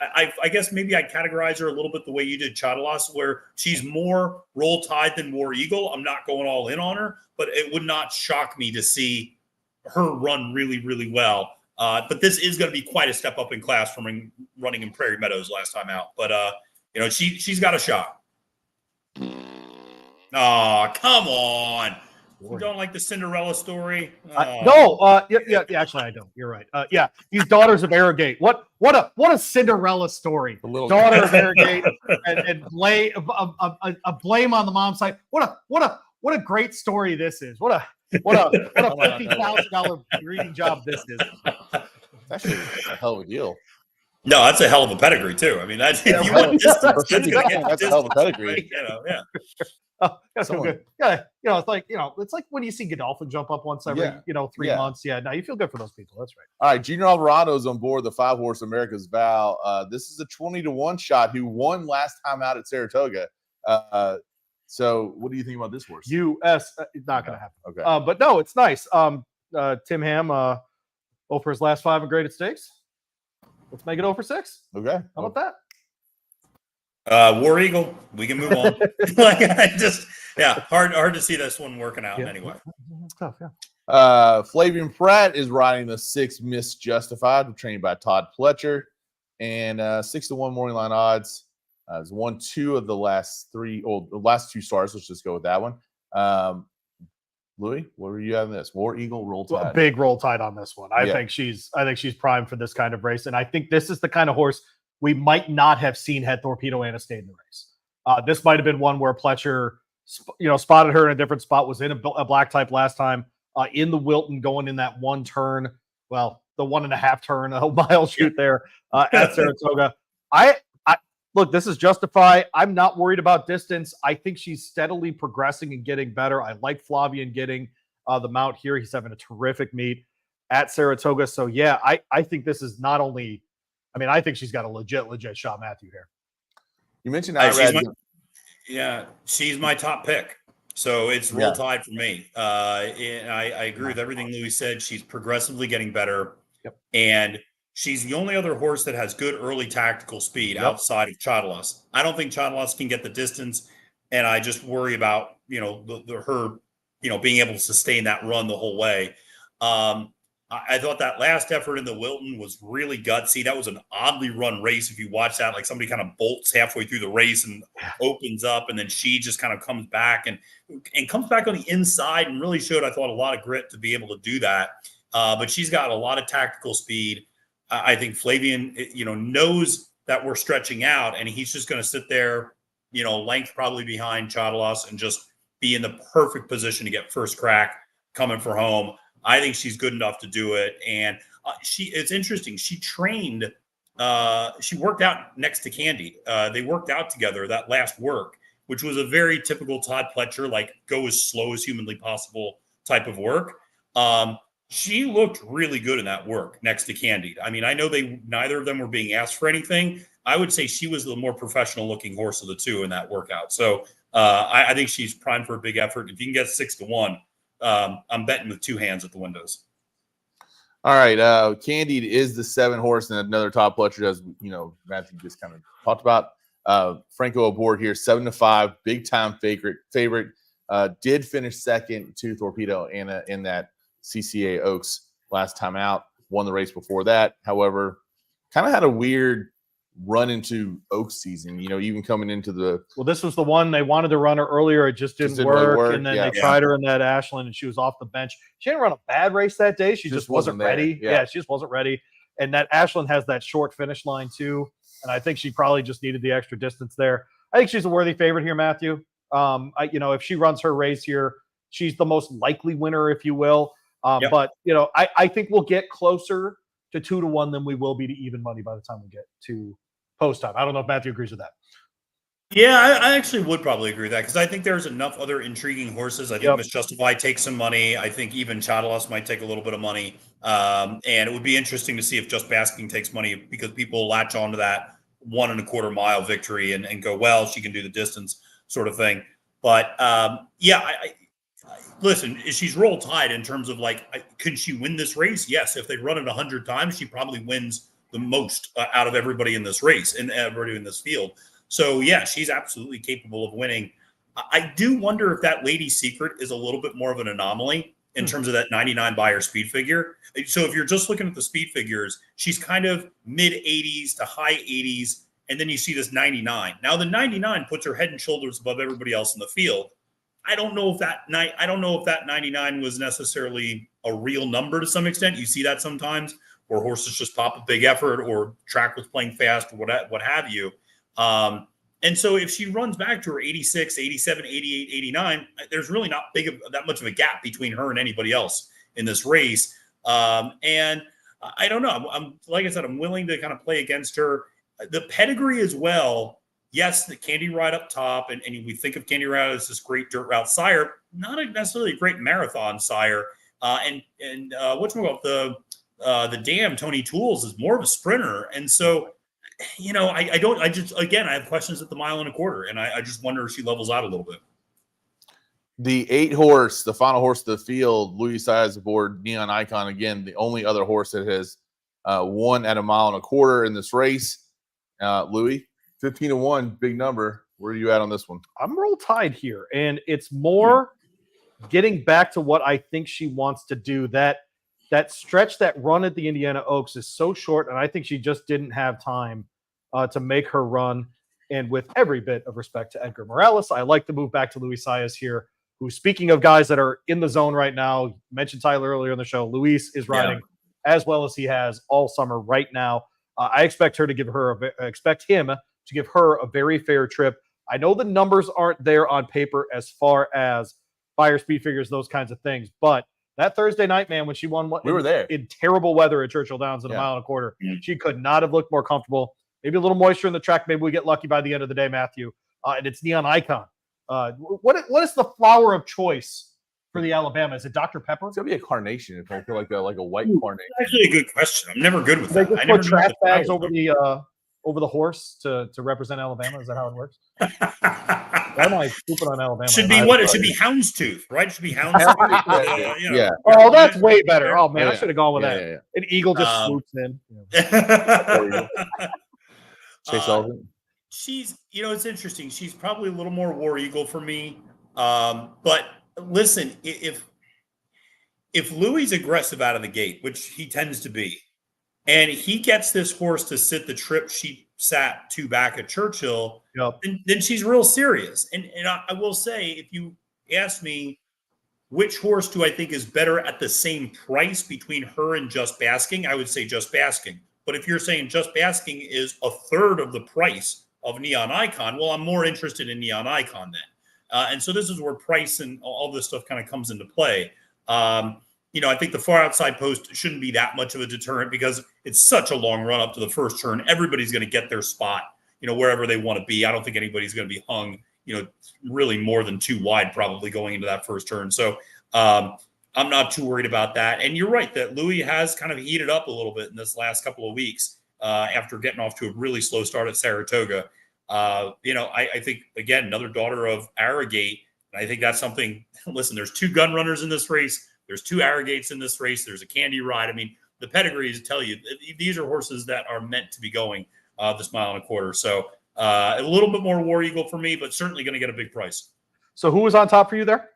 I guess maybe I'd categorize her a little bit the way you did Chadalas, where she's more Roll Tide than War Eagle. I'm not going all in on her, but it would not shock me to see her run really, really well. But this is going to be quite a step up in class from running in Prairie Meadows last time out. But, she's got a shot. Oh, come on. You don't like the Cinderella story? No. Yeah, actually, I don't. You're right. These daughters of Arrogate. What a Cinderella story. Daughter of Arrogate and blame a blame on the mom's side. What a great story this is. What a $50,000 breeding job this is. That's actually a hell of a deal. No, that's a hell of a pedigree too. I mean, that's a hell of a pedigree. Yeah. Oh, that's so good. Yeah, it's like when you see Godolphin jump up once every 3 months. Yeah, no, you feel good for those people. That's right. All right, Junior Alvarado's on board the 5-horse America's Vow. This is a 20-1 shot who won last time out at Saratoga. So, what do you think about this horse? U.S. It's not going to happen. Okay, but no, it's nice. Tim Ham, over his last 5 in graded stakes. Let's make it 0 for 6. Okay, how about that? War Eagle. We can move on. Hard to see this one working out anyway. It's tough, yeah. Flavian Pratt is riding the 6 Miss Justified, trained by Todd Pletcher, and 6-1 morning line odds. Has won 2 of the last 3, the last 2 starts. Let's just go with that one. Louie, what were you having this? War Eagle, Roll Tide. Big Roll Tide on this one. I think she's primed for this kind of race, and I think this is the kind of horse we might not have seen had Torpedo Anna stayed in the race. This might have been one where Pletcher, spotted her in a different spot. Was in a black type last time in the Wilton, going in that 1 turn. Well, the 1.5 turn, a mile shoot there at Saratoga. Look, this is Justify. I'm not worried about distance. I think she's steadily progressing and getting better. I like Flavian getting the mount here. He's having a terrific meet at Saratoga. So, yeah, I think this is not only – I think she's got a legit shot, Matthew, here. You mentioned she's my top pick. So it's Roll Tide for me. And I agree with everything Louie said. She's progressively getting better. Yep. And – she's the only other horse that has good early tactical speed outside of Chadalas. I don't think Chadalas can get the distance, and I just worry about her being able to sustain that run the whole way. I thought that last effort in the Wilton was really gutsy. That was an oddly run race. If you watch that, like somebody kind of bolts halfway through the race and opens up, and then she just kind of comes back and comes back on the inside and really showed, I thought, a lot of grit to be able to do that. But she's got a lot of tactical speed. I think Flavien, knows that we're stretching out, and he's just going to sit there, length probably behind Chadalos and just be in the perfect position to get first crack coming for home. I think she's good enough to do it. And it's interesting. She trained, she worked out next to Candy. They worked out together that last work, which was a very typical Todd Pletcher, like go as slow as humanly possible type of work. She looked really good in that work next to Candy. I mean, I know neither of them were being asked for anything. I would say she was the more professional looking horse of the two in that workout. So I think she's primed for a big effort. If you can get 6-1, I'm betting with two hands at the windows. All right. Candied is the 7 horse and another top Pletcher, as Matthew just kind of talked about. Franco aboard here, 7-5, big time favorite. Did finish second to Torpedo Anna in that CCA Oaks last time out. Won the race before that. However, kind of had a weird run into Oaks season, even coming into this was the one they wanted to run her earlier. It just didn't really work. And then they tried her in that Ashland, and she was off the bench. She didn't run a bad race that day. She just wasn't ready. Yeah, she just wasn't ready. And that Ashland has that short finish line too. And I think she probably just needed the extra distance there. I think she's a worthy favorite here, Matthew. If she runs her race here, she's the most likely winner, if you will. But I think we'll get closer to 2-1 than we will be to even money by the time we get to post time. I don't know if Matthew agrees with that. Yeah, I actually would probably agree with that, because I think there's enough other intriguing horses. I think Miss Justify takes some money. I think even Chadalos might take a little bit of money. And it would be interesting to see if Just Basking takes money, because people latch onto that 1.25 mile victory and go, well, she can do the distance sort of thing. But listen, she's roll tide in terms of could she win this race? Yes. If they run it 100 times, she probably wins the most out of everybody in this race and everybody in this field. So yeah, she's absolutely capable of winning. I do wonder if that Lady Secret is a little bit more of an anomaly in terms of that 99 Beyer speed figure. So if you're just looking at the speed figures, she's kind of mid 80s to high 80s. And then you see this 99. Now the 99 puts her head and shoulders above everybody else in the field. I don't know if that 99 was necessarily a real number to some extent. You see that sometimes where horses just pop a big effort or track was playing fast or what have you. And so if she runs back to her 86, 87, 88, 89, there's really not that much of a gap between her and anybody else in this race. And I don't know. I'm like I said, I'm willing to kind of play against her. The pedigree as well. Yes, the Candy Ride up top, and we think of Candy Ride as this great dirt route sire, not necessarily a great marathon sire. And whatchamacallit, the damn Tony Tools is more of a sprinter. And so, I have questions at the 1.25 miles, and I just wonder if she levels out a little bit. The 8 horse, the final horse of the field, Louie Saez aboard Neon Icon. Again, the only other horse that has won at 1.25 miles in this race. Louie, 15-1, big number. Where are you at on this one? I'm roll tide here, and it's more getting back to what I think she wants to do. That stretch, that run at the Indiana Oaks is so short, and I think she just didn't have time to make her run. And with every bit of respect to Edgar Morales, I like to move back to Louie Saez here, who, speaking of guys that are in the zone right now, mentioned Tyler earlier in the show, Luis is riding as well as he has all summer right now. I expect him to give her a very fair trip. I know the numbers aren't there on paper as far as Beyer speed figures, those kinds of things, but that Thursday night, man, when she won, we were there in terrible weather at Churchill Downs at 1.25 miles, she could not have looked more comfortable. Maybe a little moisture in the track. Maybe we get lucky by the end of the day, Matthew. And it's Neon Icon. What is the flower of choice for the Alabama? Is it Dr. Pepper? It's gonna be a carnation. If I feel like a white carnation. That's actually a good question. I'm never good with that. They just put trash bags over the horse to represent Alabama. Is that how it works? Why am I stupid on Alabama? Should be what? It should be houndstooth, right? It should be houndstooth. Yeah. Oh, that's way better. Oh man, I should have gone with that. Yeah. An eagle just swoops in. Chase Sullivan. She's, it's interesting. She's probably a little more War Eagle for me. But listen, if if Louie's aggressive out of the gate, which he tends to be, and he gets this horse to sit the trip she sat to back at Churchill, then she's real serious. And I will say, if you ask me which horse do I think is better at the same price between her and Just Basking, I would say Just Basking. But if you're saying Just Basking is a third of the price of Neon Icon, well, I'm more interested in Neon Icon then. And so this is where price and all this stuff kind of comes into play. I think the far outside post shouldn't be that much of a deterrent because it's such a long run up to the first turn. Everybody's going to get their spot, wherever they want to be. I don't think anybody's going to be hung, really more than 2 wide probably going into that first turn. So I'm not too worried about that. And you're right that Louie has kind of heated up a little bit in this last couple of weeks after getting off to a really slow start at Saratoga. I think, again, another daughter of Arrogate. And I think that's something, listen, there's 2 gun runners in this race. There's 2 Arrogates in this race. There's a Candy Ride. I mean, the pedigrees tell you these are horses that are meant to be going this 1.25 miles. So a little bit more War Eagle for me, but certainly going to get a big price. So who was on top for you there?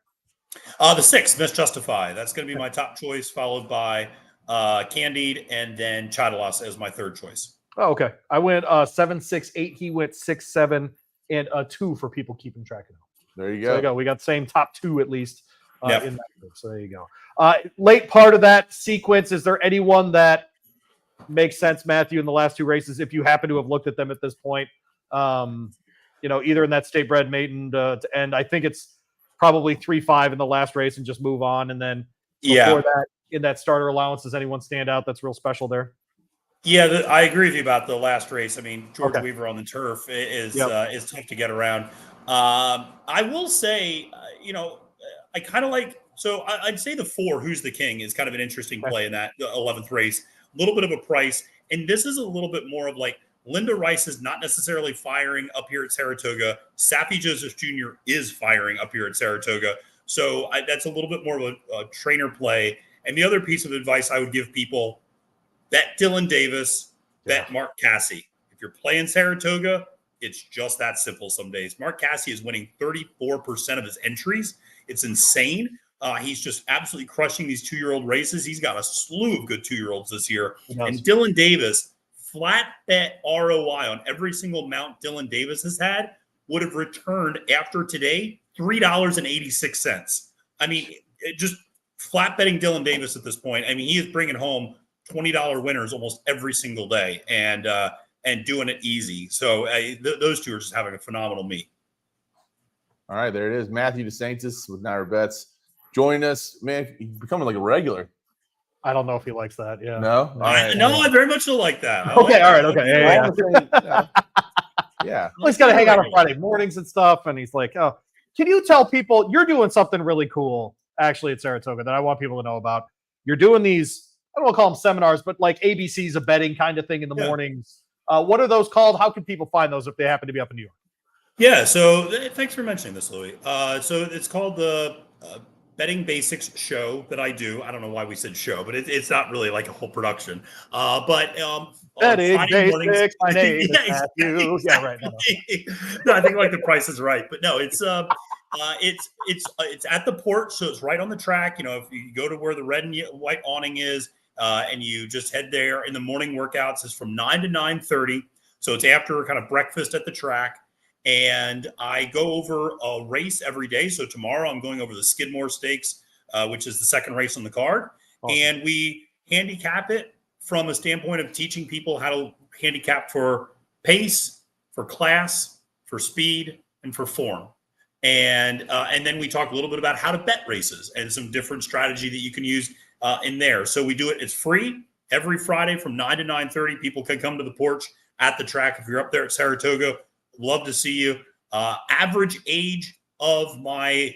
The 6, Miss Justify. That's going to be my top choice, followed by Candied, and then Chadalas as my 3rd choice. Oh, okay. I went 7, 6, 8. He went 6, 7, and 2 for people keeping track of him. There you go. So there you go. We got the same top 2 at least in that group. So there you go. Late part of that sequence, is there anyone that makes sense, Matthew, in the last 2 races, if you happen to have looked at them at this point? Either in that state bred maiden to end. I think it's probably 3-5 in the last race and just move on. And then before that, in that starter allowance, does anyone stand out that's real special there? Yeah, I agree with you about the last race. I mean, George Weaver on the turf is tough to get around. I will say, I kind of like, so I'd say the 4, Who's the King, is kind of an interesting play in that 11th race. A little bit of a price. And this is a little bit more of like, Linda Rice is not necessarily firing up here at Saratoga. Sappy Joseph Jr. is firing up here at Saratoga. So that's a little bit more of a trainer play. And the other piece of advice I would give people, bet Dylan Davis, bet Mark Casse. If you're playing Saratoga, it's just that simple some days. Mark Casse is winning 34% of his entries. It's insane. He's just absolutely crushing these 2-year-old races. He's got a slew of good 2-year-olds this year. And Dylan Davis, flat bet ROI on every single mount Dylan Davis has had would have returned after today $3.86. I mean, just flat betting Dylan Davis at this point. I mean, he is bringing home $20 winners almost every single day and doing it easy. So those 2 are just having a phenomenal meet. All right, there it is. Matthew DeSantis with NYRA Bets joining us. Man, he's becoming like a regular. I don't know if he likes that. Yeah. No? All right. No, I very much so like that. Okay. All right. Okay. Yeah. Well, he's got to hang out on Friday mornings and stuff. And he's like, oh, can you tell people you're doing something really cool actually at Saratoga that I want people to know about? You're doing these, I don't want to call them seminars, but like ABC's a betting kind of thing in the mornings. What are those called? How can people find those if they happen to be up in New York? Yeah. So thanks for mentioning this, Louie. So it's called the Betting Basics show that I do. I don't know why we said show, but it's not really like a whole production. But Betting Basics, my name is Matthew. Yeah, right. No, I think like the Price is Right, but no, it's at the port, so it's right on the track. If you go to where the red and white awning is, and you just head there in the morning workouts, is from 9 to 9:30. So it's after kind of breakfast at the track. And I go over a race every day. So tomorrow I'm going over the Skidmore Stakes, which is the 2nd race on the card. Awesome. And we handicap it from a standpoint of teaching people how to handicap for pace, for class, for speed, and for form. And then we talk a little bit about how to bet races and some different strategy that you can use in there. So we do it. It's free every Friday from 9 to 9:30. People can come to the porch at the track. If you're up there at Saratoga, love to see you. Average age of my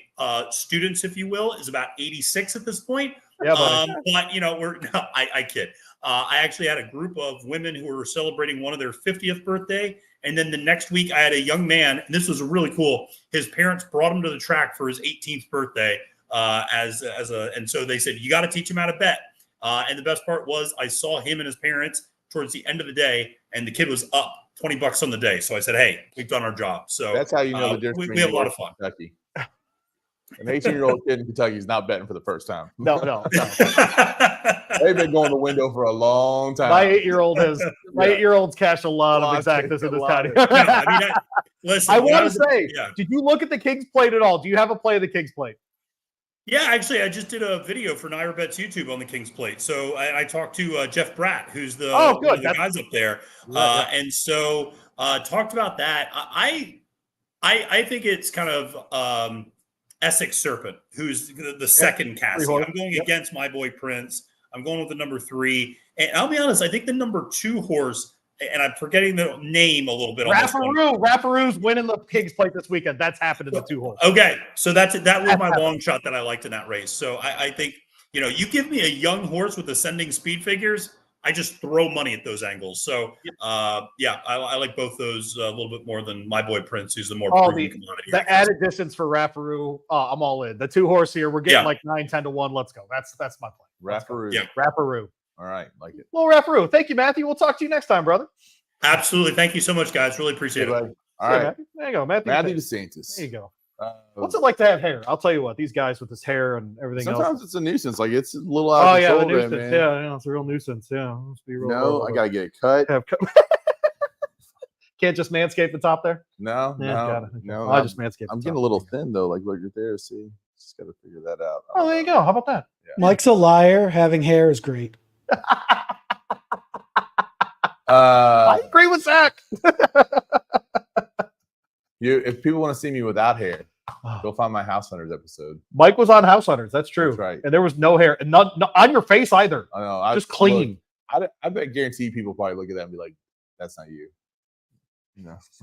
students, if you will, is about 86 at this point. Yeah, but I kid. I actually had a group of women who were celebrating one of their 50th birthday. And then the next week I had a young man, and this was really cool. His parents brought him to the track for his 18th birthday. And so they said, you got to teach him how to bet. And the best part was I saw him and his parents towards the end of the day, and the kid was up $20 on the day. So I said, hey, we've done our job. So that's how you know the difference. We have a lot of fun. Kentucky. An 18-year-old kid in Kentucky is not betting for the first time. No. They've been going the window for a long time. My 8-year-old's cashed a lot of exactas in this county. Listen, I want to say, did you look at the King's Plate at all? Do you have a play of the King's Plate? Yeah, actually, I just did a video for NYRA Bets YouTube on the King's Plate. So I talked to Jeff Bratt, who's one of the guys up there, and so talked about that. I think it's kind of Essex Serpent, who's the second Cassie. I'm going against my boy Prince. I'm going with the number 3, and I'll be honest. I think the number 2 horse. And I'm forgetting the name a little bit. Raffaroo's winning the King's Plate this weekend. That's happened in the 2 horse. Okay, so that was my long shot that I liked in that race. So I think you give me a young horse with ascending speed figures, I just throw money at those angles. So I like both those a little bit more than my boy Prince, who's the more proven commodity. The added distance for Raffaroo, I'm all in. The 2 horse here, we're getting like 9-10 to 1. Let's go. That's my play. Raffaroo. Yeah. Raffaroo. All right, like it. Well, Raffaroo. Thank you, Matthew. We'll talk to you next time, brother. Absolutely. Thank you so much, guys. Really appreciate it. All right. There you go, Matthew DeSantis. There you go. What's it like to have hair? I'll tell you what. These guys with this hair and everything else. Sometimes it's a nuisance. Like it's a little out of control. The nuisance. Man. Yeah, it's a real nuisance. Yeah. Let's be real I gotta get it cut. Can't just manscape the top there. No. I just manscape. I'm getting a little thin though. Like look right there. See, just gotta figure that out. Oh, there you go. How about that? Yeah. Mike's a liar. Having hair is great. I agree with Zach. If people want to see me without hair, go find my House Hunters episode. Mike was on House Hunters. That's true. That's right. And there was no hair, and not on your face either. I know. Just clean. I guarantee people probably look at that and be like, "That's not you."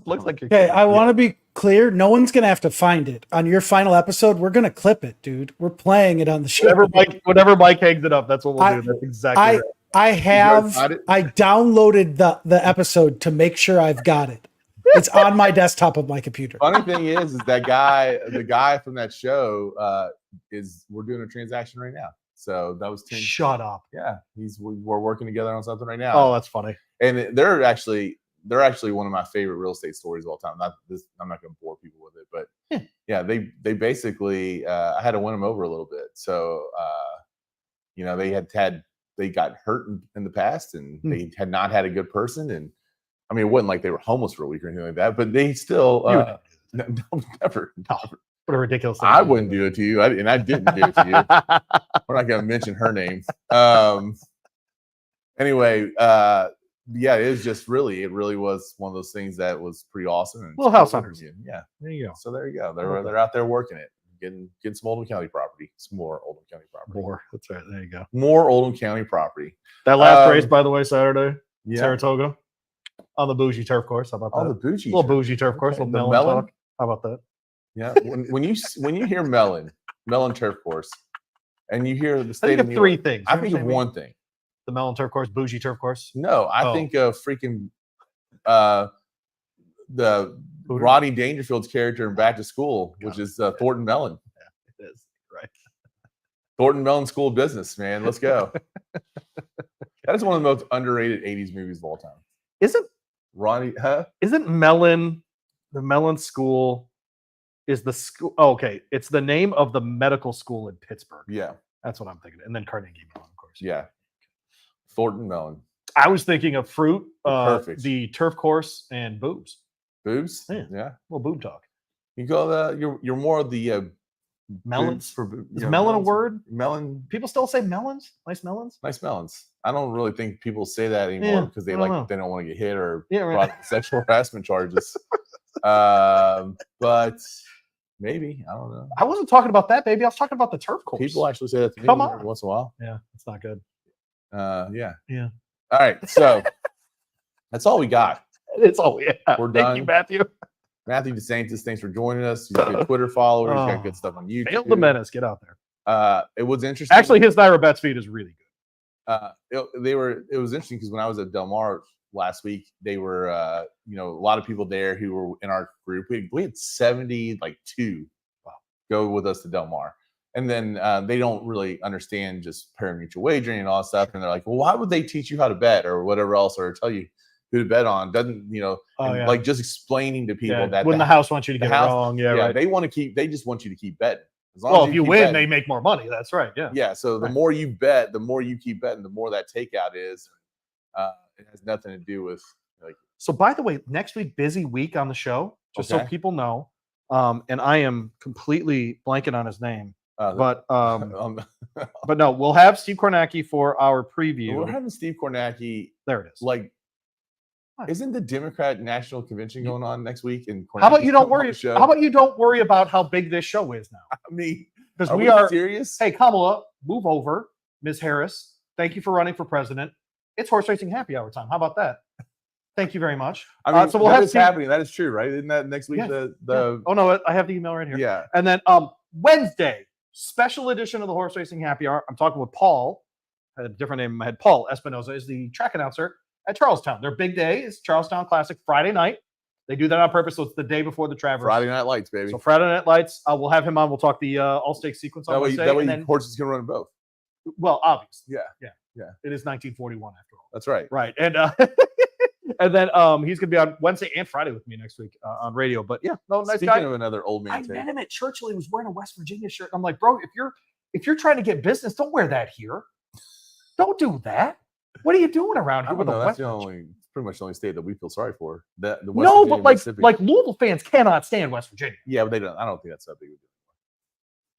Looks like you're. Okay, I want to be clear. No one's gonna have to find it on your final episode. We're gonna clip it, dude. We're playing it on the show. Whenever Mike hangs it up, that's what we'll do. That's exactly right. I downloaded the episode to make sure I've got it. It's on my desktop of my computer. Funny thing is that the guy from that show we're doing a transaction right now. So that was 10. Shut up. Yeah, we're working together on something right now. Oh, that's funny. And they're actually one of my favorite real estate stories of all time. I'm not going to bore people with it, but yeah, they basically I had to win them over a little bit. So they got hurt in the past, and they had not had a good person. And I mean, it wasn't like they were homeless for a week or anything like that, but they still never. What a ridiculous thing. I wouldn't do it to you, and I didn't do it to you. We're not going to mention her name. Anyway, yeah, it really was one of those things that was pretty awesome. And Little House Hunters. Yeah, there you go. So there you go. They're out there working it. Getting some Oldham County property. Some more Oldham County property. More. That's right. There you go. More Oldham County property. That last race, by the way, Saturday, yeah. Saratoga, on the bougie turf course. How about that? Oh, the bougie. Little bougie turf course. Okay. Little melon talk. How about that? Yeah. When you hear melon turf course, and you hear the state of New York, 3 things. I think of one thing. The melon turf course, bougie turf course. No, I think of freaking the Rodney Dangerfield's character in Back to School, which is Thornton Mellon. Yeah, it is. Right. Thornton Mellon School of Business, man. Let's go. That is one of the most underrated 80s movies of all time. Isn't Ronnie, Isn't Mellon the Mellon School is the school? Oh, okay. It's the name of the medical school in Pittsburgh. Yeah. That's what I'm thinking. And then Carnegie Mellon, of course. Yeah. Thornton Mellon. I was thinking of fruit, Perfect. The turf course, and boobs. Boobs? Yeah. A little boob talk. You go you're more of the melons. Is melon a word? Melon. People still say melons? Nice melons? Nice melons. I don't really think people say that anymore because they don't want to get hit or brought sexual harassment charges. But maybe. I don't know. I wasn't talking about that, baby. I was talking about the turf course. People actually say that to me every once in a while. Yeah, it's not good. Yeah. All right. So that's all we got. It's all we have. We're done. Thank you, Matthew. Matthew DeSantis, thanks for joining us. He's a good Twitter follower. He's got good stuff on YouTube. Failed the menace. Get out there. It was interesting. Actually, his NYRA Bets feed is really good. It was interesting because when I was at Del Mar last week, they were a lot of people there who were in our group. We had 72 go with us to Del Mar. And then they don't really understand just pari-mutuel wagering and all that stuff. And they're like, well, why would they teach you how to bet or whatever else, or tell you who to bet on? Doesn't, like just explaining to people that when the house wants you to get it wrong. They just want you to keep betting. Well, if you win, betting, they make more money. That's right. Yeah. Yeah. So the more you bet, the more you keep betting, the more that takeout is. It has nothing to do with like. So, by the way, next week, busy week on the show, just so people know. And I am completely blanking on his name. But no, we'll have Steve Kornacki for our preview. We're having Steve Kornacki. There it is. Like, isn't the Democrat National Convention going on next week? And how about you don't worry? How about you don't worry about how big this show is now? I mean, because we are serious. Hey, Kamala, move over. Ms. Harris, thank you for running for president. It's horse racing happy hour time. How about that? Thank you very much. I mean, so we'll have happening. That is true, right? Isn't that next week? Yeah. Oh no, I have the email right here. Yeah. And then Wednesday, special edition of the horse racing happy hour. I'm talking with Paul. I had a different name in my head. Paul Espinoza is the track announcer at Charlestown. Their big day is Charlestown Classic Friday night. They do that on purpose, so it's the day before the Travers. Friday Night Lights, baby. So Friday Night Lights. We'll have him on. We'll talk the all-stakes sequence on Wednesday. That way horses can run both. Well, obviously. Yeah. It is 1941 after all. That's right. Right. And and then he's going to be on Wednesday and Friday with me next week on radio. But yeah, no, nice guy. Speaking of another old man, I met him at Churchill. He was wearing a West Virginia shirt. I'm like, bro, if you're trying to get business, don't wear that here. Don't do that. What are you doing around here with a West Virginia? Pretty much the only state that we feel sorry for. But like Louisville fans cannot stand West Virginia. Yeah, but they don't. I don't think that's that big of a deal.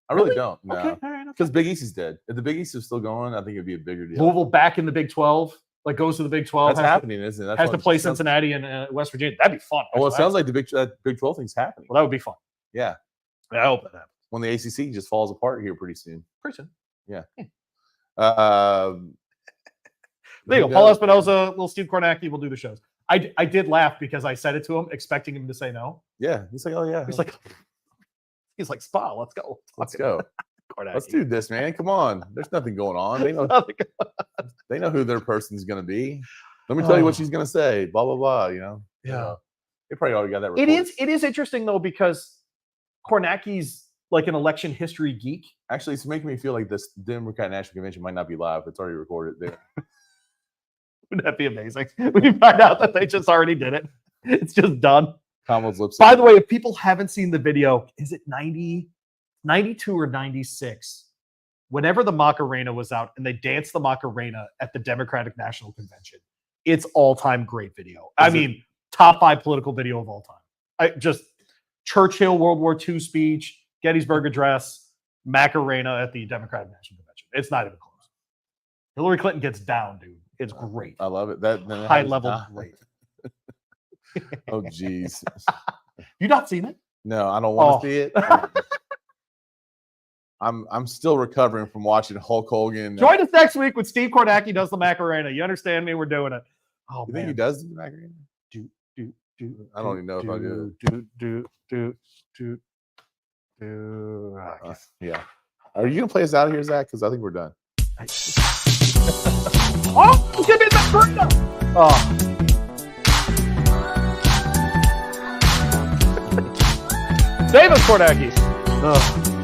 I really don't. No. Okay, all right. Because Big East is dead. If the Big East is still going, I think it'd be a bigger deal. Louisville back in the Big 12, like goes to the Big 12. That's happening, isn't it? That's has to play Cincinnati and West Virginia. That'd be fun. Well, it sounds like the Big 12 thing's happening. Well, that would be fun. Yeah. I hope that happens. When the ACC just falls apart here pretty soon. Yeah. There you go. Paul Espinoza, little Steve Kornacki will do the shows. I did laugh because I said it to him, expecting him to say no. Yeah. He's like, oh, yeah. He's like, Spa, let's go. Let's go. Let's do this, man. Come on. There's nothing going on. They know who their person's going to be. Let me tell you what she's going to say. Blah, blah, blah, Yeah. They probably already got that recorded. It is interesting, though, because Kornacki's like an election history geek. Actually, it's making me feel like this Democrat National Convention might not be live. It's already recorded there. Wouldn't that be amazing? We find out that they just already did it. It's just done. Kamala's lips. By the way, if people haven't seen the video, is it 90, 92 or 96? Whenever the Macarena was out and they danced the Macarena at the Democratic National Convention, it's all-time great video. I mean, top 5 political video of all time. Just Churchill World War II speech, Gettysburg Address, Macarena at the Democratic National Convention. It's not even close. Hillary Clinton gets down, dude. It's great. I love it. That high level great. Oh, geez. You not seen it? No, I don't want to see it. I'm still recovering from watching Hulk Hogan. Join us next week when Steve Kornacki does the Macarena. You understand me? We're doing it. Oh, you think he does the Macarena? I don't even know if I do. Yeah. Are you gonna play us out of here, Zach? Because I think we're done. Oh, give me the Macarena! Oh. David Kornacki. Oh.